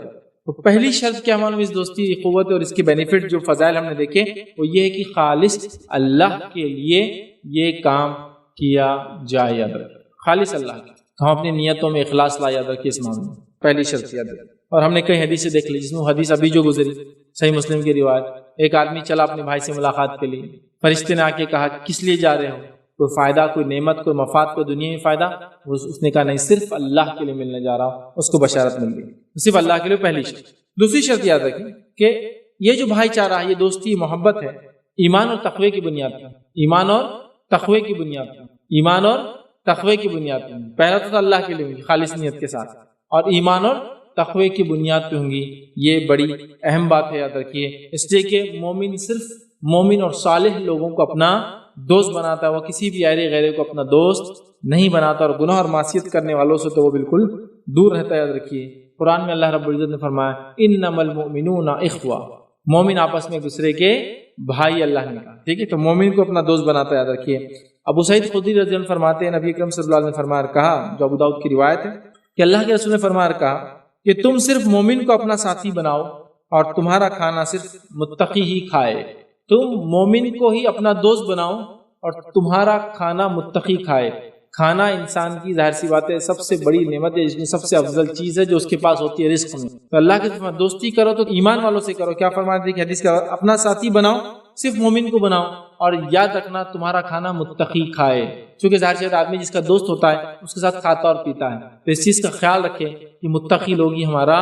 تو پہلی شرط کیا معلوم اس دوستی کی قوت اور اس کے بینیفٹ جو فضائل ہم نے دیکھے وہ یہ ہے کہ خالص اللہ کے لیے یہ کام کیا جائے، یاد رکھے خالص اللہ کے، تو ہم اپنی نیتوں میں اخلاص لا، یاد رکھیے اس معاملے میں پہلی شرط یاد رکھے۔ اور ہم نے کئی حدیثیں دیکھ لی، جس میں حدیث ابھی جو گزری صحیح مسلم کی روایت، ایک آدمی چلا اپنے بھائی سے ملاقات کے لیے، فرشتے نے آ کے کہا کس لیے جا رہے ہو؟ کوئی فائدہ، کوئی نعمت، کوئی مفاد، کوئی دنیا میں فائدہ؟ اس نے کہا نہیں، صرف اللہ کے لیے ملنے جا رہا ہوں۔ اس کو بشارت مل گئی، صرف اللہ کے لیے پہلی شرط۔ دوسری شرط یاد رکھیں کہ یہ جو بھائی چارہ ہے، یہ دوستی محبت ہے، ایمان اور تقوی کی بنیاد پر، ایمان اور تقوی کی بنیاد پر، ایمان اور تقوی کی بنیاد پر۔ پہلا تو اللہ کے لیے ہوگی خالص نیت کے ساتھ، اور ایمان اور تقوی کی بنیاد پہ ہوں گی، یہ بڑی اہم بات ہے، یاد رکھیے۔ اس لیے کہ مومن صرف مومن اور صالح لوگوں کو اپنا دوست بناتا ہے، وہ کسی بھی غیرے کو اپنا دوست نہیں بناتا، اور گناہ اور معصیت کرنے والوں سے تو وہ بالکل دور رہتا ہے، یاد رکھیے۔ قرآن میں اللہ رب العزت نے فرمایا انما المؤمنون اخوہ، مومن آپس میں ایک دوسرے کے بھائی اللہ نے کہا، ٹھیک ہے، تو مومن کو اپنا دوست بناتا ہے، یاد رکھیے۔ ابو سعید خدری رضی اللہ عنہ فرماتے ہیں نبی اکرم صلی اللہ علیہ وسلم نے فرمایا کہا، جو ابو داؤد کی روایت ہے، کہ اللہ کے رسول نے فرمایا کہا کہ تم صرف مومن کو اپنا ساتھی بناؤ اور تمہارا کھانا صرف متقی ہی کھائے۔ تم مومن کو ہی اپنا دوست بناؤ اور تمہارا کھانا متقی کھائے۔ کھانا انسان کی ظاہر سی بات ہے سب سے بڑی نعمت ہے، اس میں سب سے افضل چیز ہے جو اس کے پاس ہوتی ہے رزق میں۔ تو اللہ کے دوستی کرو تو ایمان والوں سے کرو۔ کیا فرماتے ہیں کہ حدیث کا اپنا ساتھی بناؤ، صرف مومن کو بناؤ، اور یاد رکھنا تمہارا کھانا متقی کھائے، چونکہ ظاہر سی آدمی جس کا دوست ہوتا ہے اس کے ساتھ کھاتا اور پیتا ہے، تو اس چیز کا خیال رکھے کہ متقی لوگ ہی ہمارا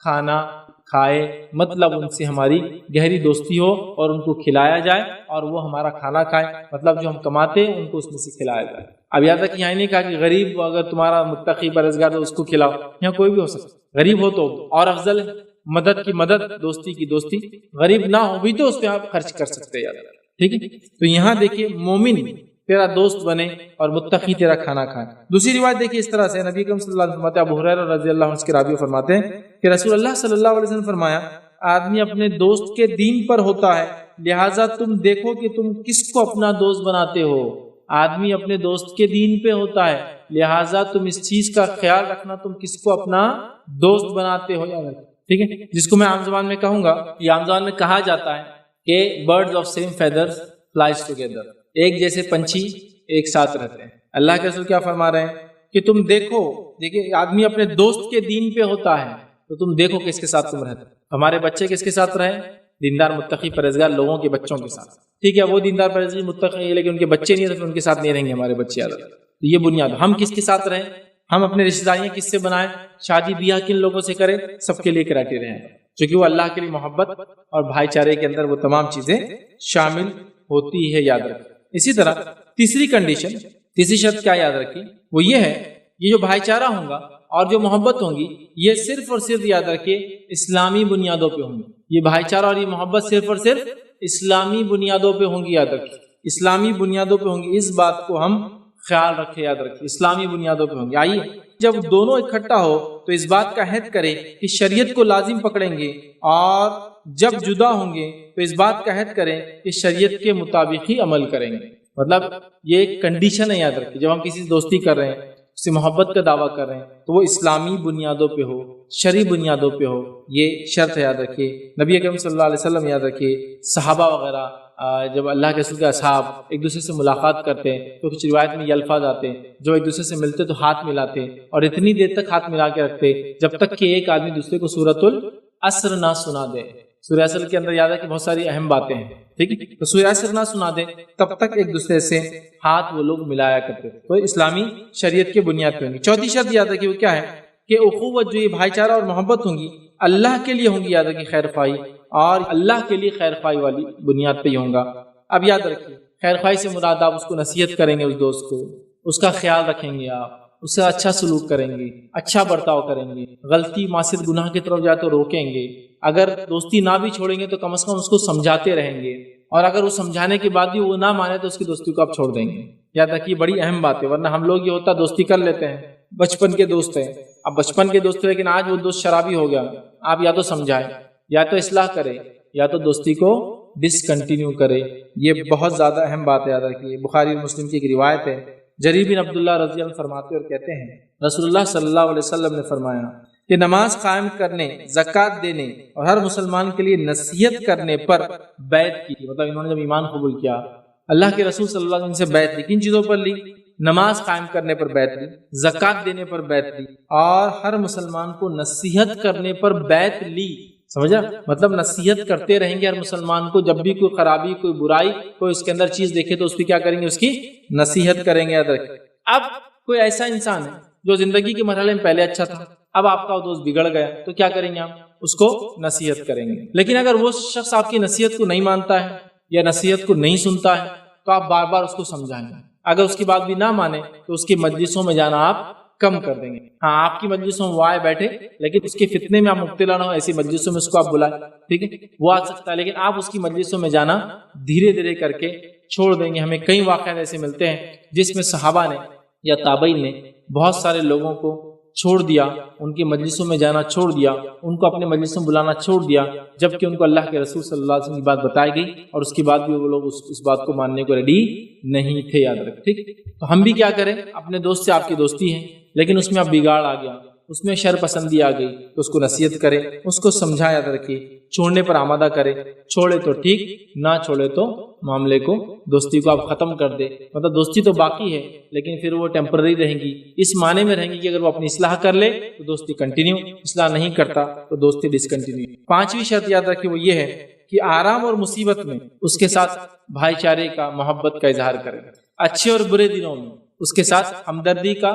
کھانا کھائے، مطلب ان سے ہماری گہری دوستی ہو اور ان کو کھلایا جائے، اور وہ ہمارا کھانا کھائے، مطلب جو ہم کماتے ہیں ان کو اس میں سے کھلایا جائے۔ اب یاد رکھیں یہاں نہیں کہا کہ غریب اگر تمہارا متقی پرہیزگار تو اس کو کھلاؤ، یہاں کوئی بھی ہو سکتا، غریب ہو تو اور افضل ہے، مدد کی مدد، دوستی کی دوستی، غریب نہ ہو بھی تو اس پہ آپ خرچ کر سکتے ہیں، ٹھیک ہے۔ تو یہاں دیکھیے مومن تیرا دوست بنے اور متقی تیرا کھانا کھائے۔ دوسری روایت دیکھیے اس طرح سے، نبی کریم صلی اللہ علیہ وسلم فرماتے ہیں، ابو ہریرہ رضی اللہ عنہ کے راوی فرماتے ہیں کہ رسول اللہ صلی اللہ علیہ وسلم فرمایا آدمی اپنے دوست کے دین پر ہوتا ہے، لہٰذا تم دیکھو کہ تم کس کو اپنا دوست بناتے ہو۔ آدمی اپنے دوست کے دین پہ ہوتا ہے، لہٰذا تم اس چیز کا خیال رکھنا تم کس کو اپنا دوست بناتے ہو، ٹھیک ہے۔ جس کو میں عام زبان میں کہوں گا، یہ عام زبان میں کہا جاتا ہے کہ birds of same feather flies together, ایک جیسے پنچھی ایک ساتھ رہتے ہیں۔ اللہ کے رسول کیا فرما رہے ہیں کہ تم دیکھو، دیکھیے آدمی اپنے دوست کے دین پہ ہوتا ہے تو تم دیکھو کس کے ساتھ تم رہتے۔ ہمارے بچے کس کے ساتھ رہیں؟ دیندار متقی پرہیزگار لوگوں کے بچوں کے ساتھ، ٹھیک ہے۔ وہ دیندار پرہیزگار متقی ہے لیکن ان کے بچے نہیں رہتے، ان کے ساتھ نہیں رہیں گے ہمارے بچے۔ تو یہ بنیاد، ہم کس کے ساتھ رہیں، ہم اپنے رشتہ داریاں کس سے بنائیں، شادی بیاہ کن لوگوں سے کریں، سب کے لیے کرائٹیریا ہیں، چونکہ وہ اللہ کے لیے محبت اور بھائی چارے کے اندر وہ تمام چیزیں شامل ہوتی ہے، یاد رکھیں۔ اسی طرح تیسری کنڈیشن، تیسری شرط کیا یاد رکھی، وہ یہ ہے یہ جو بھائی چارہ ہوں گا اور جو محبت ہوں گی یہ صرف اور صرف یاد رکھیے اسلامی بنیادوں پہ ہوں گی۔ یہ بھائی چارہ اور یہ محبت صرف اور صرف اسلامی بنیادوں پہ ہوں گی، یاد رکھیے اسلامی بنیادوں پہ ہوں گی، اس بات کو ہم خیال رکھے، یاد رکھیے اسلامی بنیادوں پہ ہوں گی۔ آئیے جب دونوں اکٹھا ہو تو اس بات کا عہد کریں کہ شریعت کو لازم پکڑیں گے اور جب جدا ہوں گے تو اس بات کا عہد کریں کہ شریعت کے مطابق ہی عمل کریں گے. مطلب یہ ایک کنڈیشن ہے، یاد رکھیں. جب ہم کسی سے دوستی کر رہے ہیں، اس سے محبت کا دعویٰ کر رہے ہیں، تو وہ اسلامی بنیادوں پہ ہو، شرعی بنیادوں پہ ہو. یہ شرط ہے، یاد رکھیے. نبی اکرم صلی اللہ علیہ وسلم، یاد رکھیے، صحابہ وغیرہ جب اللہ کے رسول کے اصحاب ایک دوسرے سے ملاقات کرتے ہیں تو کچھ روایت میں یہ الفاظ آتے ہیں، جو ایک دوسرے سے ملتے تو ہاتھ ملاتے اور اتنی دیر تک ہاتھ ملا کے رکھتے جب تک کہ ایک آدمی دوسرے کو سورۃ العصر نہ سنا دے. سورہ عصر کے اندر یاد ہے کہ بہت ساری اہم باتیں ہیں، ٹھیک ہے. تو سورہ عصر نہ سنا دے تب تک ایک دوسرے سے ہاتھ وہ لوگ ملایا کرتے تھے. تو اسلامی شریعت کے بنیاد پہ ہوں گی. چوتھی شرط یاد رکھیے، وہ کیا ہے کہ اخوت، جو یہ بھائی چارہ اور محبت ہوں گی، اللہ کے لیے ہوں گی. یاد رکھیے، خیر خواہی، اور اللہ کے لیے خیر خواہی والی بنیاد پہ ہی ہوں گا. اب یاد رکھیے، خیر خواہی سے مراد آپ اس کو نصیحت کریں گے، اس دوست کو، اس کا خیال رکھیں گے، آپ اس سے اچھا سلوک کریں گے، اچھا برتاؤ کریں گے، غلطی معصیت گناہ کی طرف جائے تو روکیں گے. اگر دوستی نہ بھی چھوڑیں گے تو کم از کم اس کو سمجھاتے رہیں گے، اور اگر وہ سمجھانے کے بعد بھی وہ نہ مانے تو اس کی دوستی کو آپ چھوڑ دیں گے. یاد رکھیے، بڑی اہم بات ہے. ورنہ ہم لوگ یہ ہوتا دوستی کر لیتے ہیں، بچپن کے دوست ہیں، اب بچپن کے دوست ہیں لیکن آج وہ دوست شرابی ہو گیا. آپ یا تو سمجھائیں، یا تو اصلاح کریں، یا تو دوستی کو ڈسکنٹینیو کرے. یہ بہت زیادہ اہم بات ہے. یاد رکھیے، بخاری اور مسلم کی ایک روایت ہے، جریر بن عبداللہ رضی اللہ عنہ فرماتے اور کہتے ہیں، رسول اللہ صلی اللہ علیہ وسلم نے فرمایا کہ نماز قائم کرنے، زکوٰۃ دینے اور ہر مسلمان کے لیے نصیحت کرنے پر بیعت کی. مطلب انہوں نے جب ایمان قبول کیا، اللہ کے رسول صلی اللہ علیہ وسلم سے بیعت لی. کن چیزوں پر لی؟ نماز قائم کرنے پر بیعت لی، زکوٰۃ دینے پر بیعت لی، اور ہر مسلمان کو نصیحت کرنے پر بیعت لی. سمجھا؟ مطلب نصیحت کرتے رہیں گے ہر مسلمان کو. جب بھی کوئی خرابی، کوئی برائی، کوئی اس کے اندر چیز دیکھے تو اس کی کیا کریں گے؟ اس کی نصیحت کریں گے. یاد رکھیں. اب کوئی ایسا انسان ہے جو زندگی کے مرحلے میں پہلے اچھا تھا، اب آپ کا دوست بگڑ گیا، تو کیا کریں گے؟ آپ اس کو نصیحت کریں گے. لیکن اگر وہ شخص آپ کی نصیحت کو نہیں مانتا ہے یا نصیحت کو نہیں سنتا ہے تو آپ بار بار اس کو سمجھائیں گے. اگر اس کی بات بھی نہ مانے تو اس کی مجلسوں میں جانا آپ کم کر دیں گے. ہاں، آپ کی مجلسوں میں وہ آئے بیٹھے، لیکن اس کے فتنے میں آپ مبتلا نہ ہو. ایسی مجلسوں میں اس کو آپ بلائیں، ٹھیک ہے، وہ آ سکتا ہے، لیکن آپ اس کی مجلسوں میں جانا دھیرے دھیرے کر کے چھوڑ دیں گے. ہمیں کئی واقعات ایسے ملتے ہیں جس میں صحابہ نے یا تابعین نے بہت سارے لوگوں کو چھوڑ دیا، ان کی مجلسوں میں جانا چھوڑ دیا، ان کو اپنے مجلسوں میں بلانا چھوڑ دیا، جبکہ ان کو اللہ کے رسول صلی اللہ علیہ وسلم کی بات بتائی گئی اور اس کے بعد بھی وہ لوگ اس بات کو ماننے کو ریڈی نہیں تھے. یاد رکھ. ٹھیک، تو ہم بھی کیا کریں؟ اپنے دوست سے آپ کی دوستی ہے لیکن اس میں اب بگاڑ آ گیا، اس میں شر پسندی آ گئی، تو اس کو نصیحت کرے، اس کو سمجھا. یاد رکھیے، چھوڑنے پر آمادہ کرے. چھوڑے تو ٹھیک، نہ چھوڑے تو معاملے کو، دوستی کو آپ ختم کر دے. مطلب دوستی تو باقی ہے لیکن پھر وہ ٹیمپرری رہیں گی، اس معنی میں رہیں گی کہ اگر وہ اپنی اصلاح کر لے تو دوستی کنٹینیو، اصلاح نہیں کرتا تو دوستی ڈسکنٹینیو. پانچویں شرط یاد رکھیے، وہ یہ ہے کہ آرام اور مصیبت میں اس کے ساتھ بھائی چارے کا، محبت کا اظہار کرے. اچھے اور برے دنوں میں اس کے ساتھ ہمدردی کا،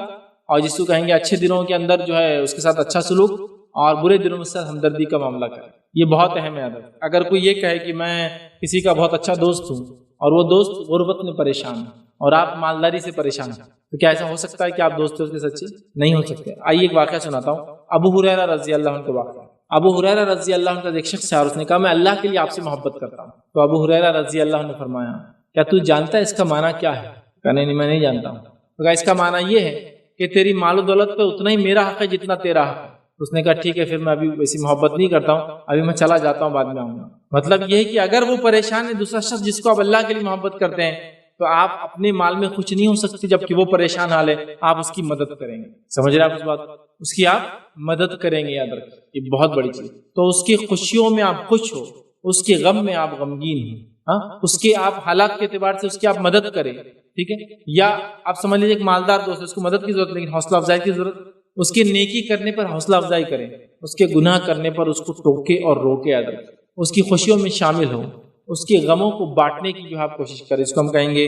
اور جس کو کہیں گے اچھے دنوں کے اندر جو ہے اس کے ساتھ اچھا سلوک، اور برے دنوں میں ساتھ ہمدردی کا معاملہ کرے. یہ بہت اہم ہے. اگر کوئی یہ کہے کہ میں کسی کا بہت اچھا دوست ہوں اور وہ دوست غربت میں پریشان ہے اور آپ مالداری سے پریشان ہیں، تو کیا ایسا ہو سکتا ہے کہ آپ دوست کے سچے نہیں ہو سکتے؟ آئیے ایک واقعہ سناتا ہوں. ابو ہریرہ رضی اللہ عنہ کا واقعہ. ابو ہریرہ رضی اللہ عنہ کا ایک شخص ہے اور اس نے کہا میں اللہ کے لیے آپ سے محبت کرتا ہوں. تو ابو ہریرہ رضی اللہ عنہ نے فرمایا کیا تو جانتا ہے اس کا معنی کیا ہے؟ کہا نہیں، میں نہیں جانتا ہوں. تو کہا اس کا معنی یہ ہے کہ تیری مال و دولت پہ اتنا ہی میرا حق ہے جتنا تیرا حق ہے. اس نے کہا ٹھیک ہے، پھر میں ابھی ویسی محبت نہیں کرتا ہوں، ابھی میں چلا جاتا ہوں، بعد میں آؤں گا. مطلب یہ ہے کہ اگر وہ پریشان ہے، دوسرا شخص جس کو آپ اللہ کے لیے محبت کرتے ہیں، تو آپ اپنے مال میں خوش نہیں ہو سکتے جبکہ وہ پریشان حال ہے. آپ اس کی مدد کریں گے. سمجھ رہے آپ اس بات؟ اس کی آپ مدد کریں گے. یاد رکھیں، یہ بہت بڑی چیز. تو اس کی خوشیوں میں آپ خوش ہو، اس کے غم میں آپ غمگین ہوں. ہاں، اس کے آپ حالات کے اعتبار سے اس کی آپ مدد کریں. ٹھیک ہے، یا آپ سمجھ لیجیے ایک مالدار دوست ہے، اس کو مدد کی ضرورت لیکن حوصلہ افزائی کی ضرورت. اس کے نیکی کرنے پر حوصلہ افزائی کریں، اس کے گناہ کرنے پر اس کو ٹوکے اور روکے. یاد رکھیں، اس کی خوشیوں میں شامل ہو، اس کے غموں کو بانٹنے کی جو آپ کوشش کریں. اس کو ہم کہیں گے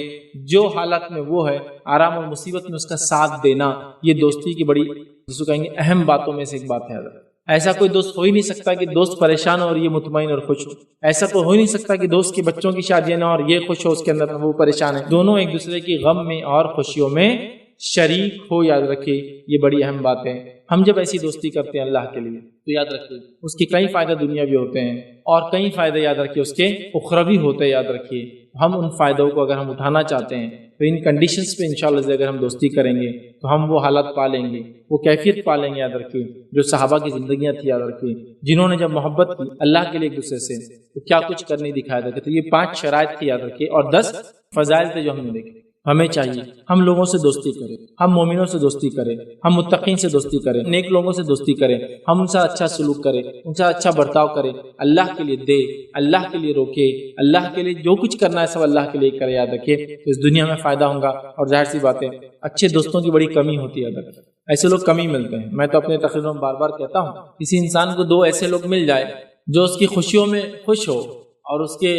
جو حالت میں وہ ہے، آرام اور مصیبت میں اس کا ساتھ دینا. یہ دوستی کی بڑی، جس کو کہیں گے اہم باتوں میں سے ایک بات ہے. ایسا کوئی دوست ہو ہی نہیں سکتا کہ دوست پریشان ہو اور یہ مطمئن اور خوش ہو. ایسا کوئی ہو ہی نہیں سکتا کہ دوست کے بچوں کی شادیاں نہ اور یہ خوش ہو، اس کے اندر وہ پریشان ہے. دونوں ایک دوسرے کی غم میں اور خوشیوں میں شریک ہو. یاد رکھیے، یہ بڑی اہم بات ہے. ہم جب ایسی دوستی کرتے ہیں اللہ کے لیے تو یاد رکھیے اس کے کئی فائدے دنیاوی ہوتے ہیں اور کئی فائدے یاد رکھیے اس کے اخروی ہوتے ہیں. یاد رکھیے ہم ان فائدوں کو اگر ہم اٹھانا چاہتے ہیں تو ان کنڈیشنز پہ انشاءاللہ سے اگر ہم دوستی کریں گے تو ہم وہ حالت پا لیں گے، وہ کیفیت پا لیں گے یاد رکھیے جو صحابہ کی زندگیاں تھی یاد رکھیے، جنہوں نے جب محبت کی اللہ کے لیے ایک دوسرے سے تو کیا کچھ کرنے دکھایا تھا۔ تو یہ 5 شرائط تھی یاد رکھیے، اور 10 فضائل تھے جو ہم نے دیکھے۔ ہمیں چاہیے ہم لوگوں سے دوستی کریں، ہم مومنوں سے دوستی کریں، ہم متقین سے دوستی کریں، نیک لوگوں سے دوستی کریں، ہم ان سے اچھا سلوک کریں، ان سے اچھا برتاؤ کریں، اللہ کے لیے دے، اللہ کے لیے روکے، اللہ کے لیے جو کچھ کرنا ہے سب اللہ کے لیے کرے یاد رکھیے، تو اس دنیا میں فائدہ ہوگا۔ اور ظاہر سی بات ہے اچھے دوستوں کی بڑی کمی ہوتی ہے، یاد رکھیے ایسے لوگ کمی ملتے ہیں۔ میں تو اپنے تقریروں میں بار بار کہتا ہوں، کسی انسان کو 2 ایسے لوگ مل جائے جو اس کی خوشیوں میں خوش ہو اور اس کے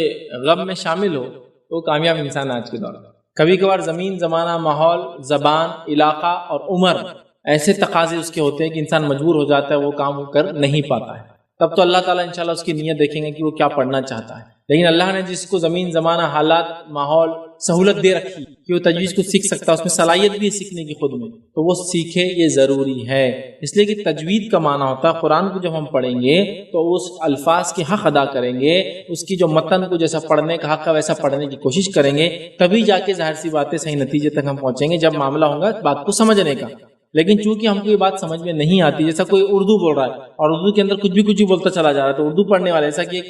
غم میں شامل ہو تو وہ کامیاب انسان آج کے دور میں۔ کبھی کبھار زمین، زمانہ، ماحول، زبان، علاقہ اور عمر ایسے تقاضے اس کے ہوتے ہیں کہ انسان مجبور ہو جاتا ہے، وہ کام کر نہیں پاتا ہے، تب تو اللہ تعالیٰ انشاءاللہ اس کی نیت دیکھیں گے کہ وہ کیا پڑھنا چاہتا ہے۔ لیکن اللہ نے جس کو زمین، زمانہ، حالات، ماحول، سہولت دے رکھی کہ وہ تجوید کو سیکھ سکتا ہے، اس میں صلاحیت بھی ہے سیکھنے کی خود میں، تو وہ سیکھے، یہ ضروری ہے۔ اس لیے کہ تجوید کا معنی ہوتا ہے قرآن کو جب ہم پڑھیں گے تو اس الفاظ کے حق ادا کریں گے، اس کی جو متن کو جیسا پڑھنے کا حق ہے ویسا پڑھنے کی کوشش کریں گے، تبھی جا کے ظاہر سی باتیں صحیح نتیجے تک ہم پہنچیں گے جب معاملہ ہوگا بات کو سمجھنے کا۔ لیکن چونکہ ہم کو یہ بات سمجھ میں نہیں آتی، جیسا کوئی اردو بول رہا ہے اور اردو کے اندر کچھ بھی بولتا چلا جا رہا ہے، تو اردو پڑھنے والے ایسا کہ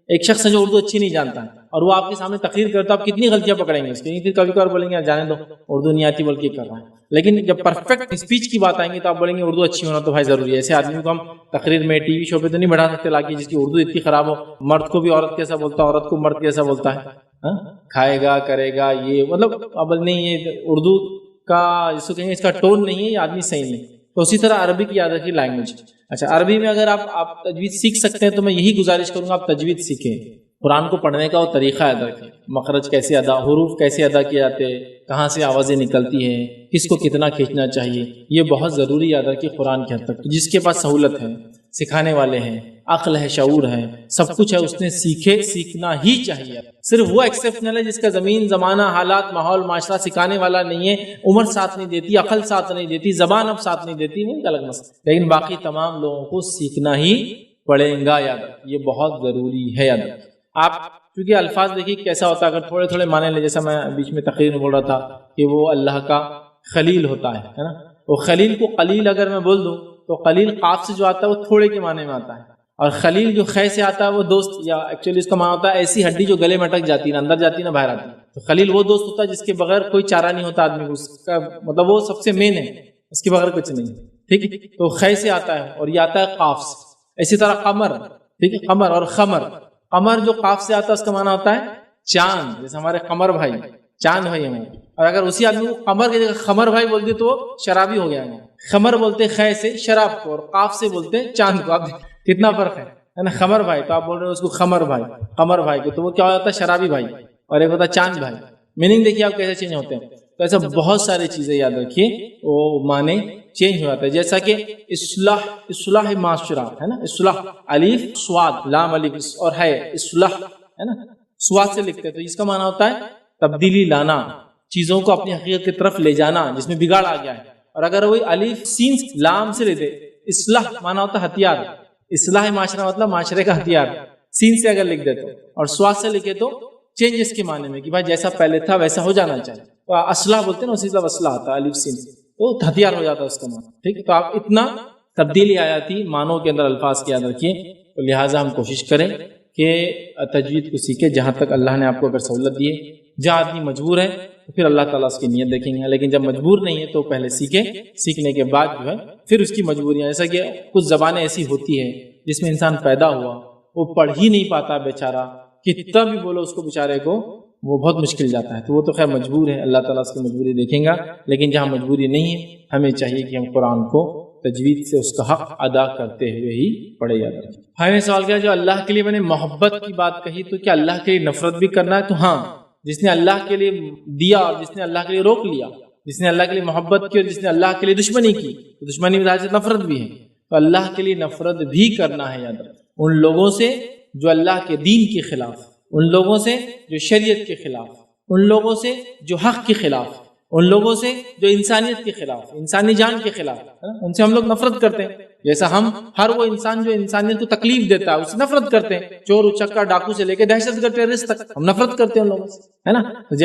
ایک شخص ہے جو اردو اچھی نہیں جانتا ہے اور وہ آپ کے سامنے تقریر کرتا ہے، آپ کتنی غلطیاں پکڑیں گے اس کے، پھر کبھی کبھار بولیں گے جانے دو اردو نہیں آتی بلکہ کر رہا ہے۔ لیکن جب پرفیکٹ اسپیچ کی بات آئیں گی تو آپ بولیں گے اردو اچھی ہونا تو بھائی ضروری ہے۔ ایسے آدمی کو ہم تقریر میں ٹی وی شو پہ تو نہیں بڑھا سکتے لا کے جس کی اردو اتنی خراب ہو، مرد کو بھی عورت کیسا بولتا ہے، عورت کو مرد کیسا بولتا ہے، کھائے گا کرے گا، یہ مطلب اب نہیں، یہ اردو کا جس کو کہیں گے اس کا ٹون نہیں ہے، یہ آدمی صحیح نہیں۔ تو اسی طرح عربی کی یاد رکھیے لینگویج۔ اچھا عربی میں اگر آپ تجوید سیکھ سکتے ہیں تو میں یہی گزارش کروں گا آپ تجوید سیکھیں، قرآن کو پڑھنے کا وہ طریقہ یاد رکھیں، مخرج کیسے ادا، حروف کیسے ادا کیے جاتے ہیں، کہاں سے آوازیں نکلتی ہیں، کس کو کتنا کھینچنا چاہیے، یہ بہت ضروری یاد رکھیے قرآن کے حد تک۔ تو جس کے پاس سہولت ہے، سکھانے والے ہیں، عقل ہے، شعور ہے، سب کچھ ہے، اس نے سیکھے، سیکھنا ہی چاہیے۔ صرف وہ ایکسیپشنل ہے جس کا زمین، زمانہ، حالات، ماحول، معاشرہ سکھانے والا نہیں ہے، عمر ساتھ نہیں دیتی، عقل ساتھ نہیں دیتی، زبان اب ساتھ نہیں دیتی، وہ الگ مسئلہ، لیکن باقی تمام لوگوں کو سیکھنا ہی پڑے گا، یاد رکھیے یہ بہت ضروری ہے۔ یاد رکھیے آپ کیونکہ الفاظ دیکھیے کیسا ہوتا ہے، اگر تھوڑے تھوڑے معنی لیں، جیسا میں بیچ میں تقریر میں بول رہا تھا کہ وہ اللہ کا خلیل ہوتا ہے نا، وہ خلیل کو قلیل اگر میں بول دوں تو قلیل قاف سے جو آتا ہے وہ تھوڑے کے معنی میں آتا ہے، اور خلیل جو خے سے آتا ہے وہ دوست، یا ایکچولی اس کا معنی ہوتا ہے ایسی ہڈی جو گلے میں اٹک جاتی ہے، نہ اندر جاتی ہے نہ باہر آتی ہے۔ تو خلیل وہ دوست ہوتا ہے جس کے بغیر کوئی چارہ نہیں ہوتا آدمی کو، اس کا مطلب وہ سب سے مین ہے، اس کے بغیر کچھ نہیں، ٹھیک ہے۔ تو خے سے آتا ہے اور یہ آتا ہے قاف سے۔ اسی طرح قمر، ٹھیک ہے، قمر اور خمر، قمر جو قاف سے آتا ہے اس کا معنی ہوتا ہے چاند، جیسے ہمارے قمر بھائی چاند بھائی ہیں، اور اگر اسی آدمی کو قمر کی جگہ خمر بھائی بول دے تو شرابی ہو گیا ہے۔ خمر بولتے خے سے شراب کو اور قاف سے بولتے چاند کو، آپ کتنا فرق ہے نا، خمر بھائی تو آپ بول رہے ہیں اس کو خمر بھائی، قمر بھائی کو تو وہ کیا ہوتا ہے شرابی بھائی، اور ایک ہوتا ہے چاند بھائی۔ میننگ دیکھیے آپ کیسے چینج ہوتے ہیں۔ تو ایسا بہت ساری چیزیں یاد رکھیے وہ معنی چینج ہو جاتا ہے، جیسا کہ اصلاح معاشرہ ہے نا، اصلاح الف صاد لام الف اور ہے اصلاح ہے نا، صاد سے لکھتے ہیں تو اس کا معنی ہوتا ہے تبدیلی لانا، چیزوں کو اپنی حقیقت کی طرف لے جانا جس میں بگاڑ آ گیا ہے۔ اور اگر وہی الف سین لام سے لیتے، اصلاح معنی ہوتا ہے ہتھیار، اصلاح معاشرہ مطلب معاشرے کا ہتھیار، سین سے اگر لکھ دے تو، اور صاد سے لکھے تو چینجز کے معنی میں کہ بھائی جیسا پہلے تھا ویسا ہو جانا چاہیے۔ تو اصلاح بولتے ہیں نا، اسی طرح اصلاح آتا ہے الف سین، تو ہتھیار ہو جاتا ہے اس کا معنی، ٹھیک ہے۔ تو آپ اتنا تبدیلی آیا تھی معنوں کے اندر الفاظ کی یاد رکھیے، تو لہٰذا ہم کوشش کریں کہ تجوید کو سیکھیں جہاں تک اللہ نے آپ کو اگر سہولت دی ہے۔ جہاں آدمی مجبور ہے تو پھر اللہ تعالیٰ اس کی نیت دیکھیں گے، لیکن جب مجبور نہیں ہے تو پہلے سیکھیں، سیکھنے کے بعد جو ہے پھر اس کی مجبوریاں، جیسا کہ کچھ زبانیں ایسی ہوتی ہیں جس میں انسان پیدا ہوا وہ پڑھ ہی نہیں پاتا بیچارہ، کتنا بھی بولو اس کو بیچارے کو وہ بہت مشکل جاتا ہے، تو وہ تو خیر مجبور ہے، اللہ تعالیٰ اس کی مجبوری دیکھیں گا۔ لیکن جہاں مجبوری نہیں ہے ہمیں چاہیے کہ ہم قرآن کو تجوید سے اس کا حق ادا کرتے ہوئے ہی پڑھے یاد رکھیں۔ ہاں میں سوال کیا، جو اللہ کے لیے میں نے محبت کی بات کہی تو کیا اللہ کے لیے نفرت بھی کرنا ہے؟ تو ہاں، جس نے اللہ کے لیے دیا اور جس نے اللہ کے لیے روک لیا، جس نے اللہ کے لیے محبت کی اور جس نے اللہ کے لیے دشمنی کی، تو دشمنی میں سے نفرت بھی ہے، تو اللہ کے لیے نفرت بھی کرنا ہے یاد رکھیں، ان لوگوں سے جو اللہ کے دین کے خلاف، ان لوگوں سے جو شریعت کے خلاف، ان لوگوں سے جو حق کے خلاف، ان لوگوں سے جو انسانیت کے خلاف، انسانی جان کے خلاف، ان سے ہم لوگ نفرت کرتے ہیں. جیسا ہم ہر وہ انسان جو انسانیت کو تکلیف دیتا ہے اس سے نفرت کرتے ہیں، چور اچکا ڈاکو سے لے کے دہشت گرد ٹیررسٹ تک ہم نفرت کرتے ہیں ان لوگوں سے، ہے نا.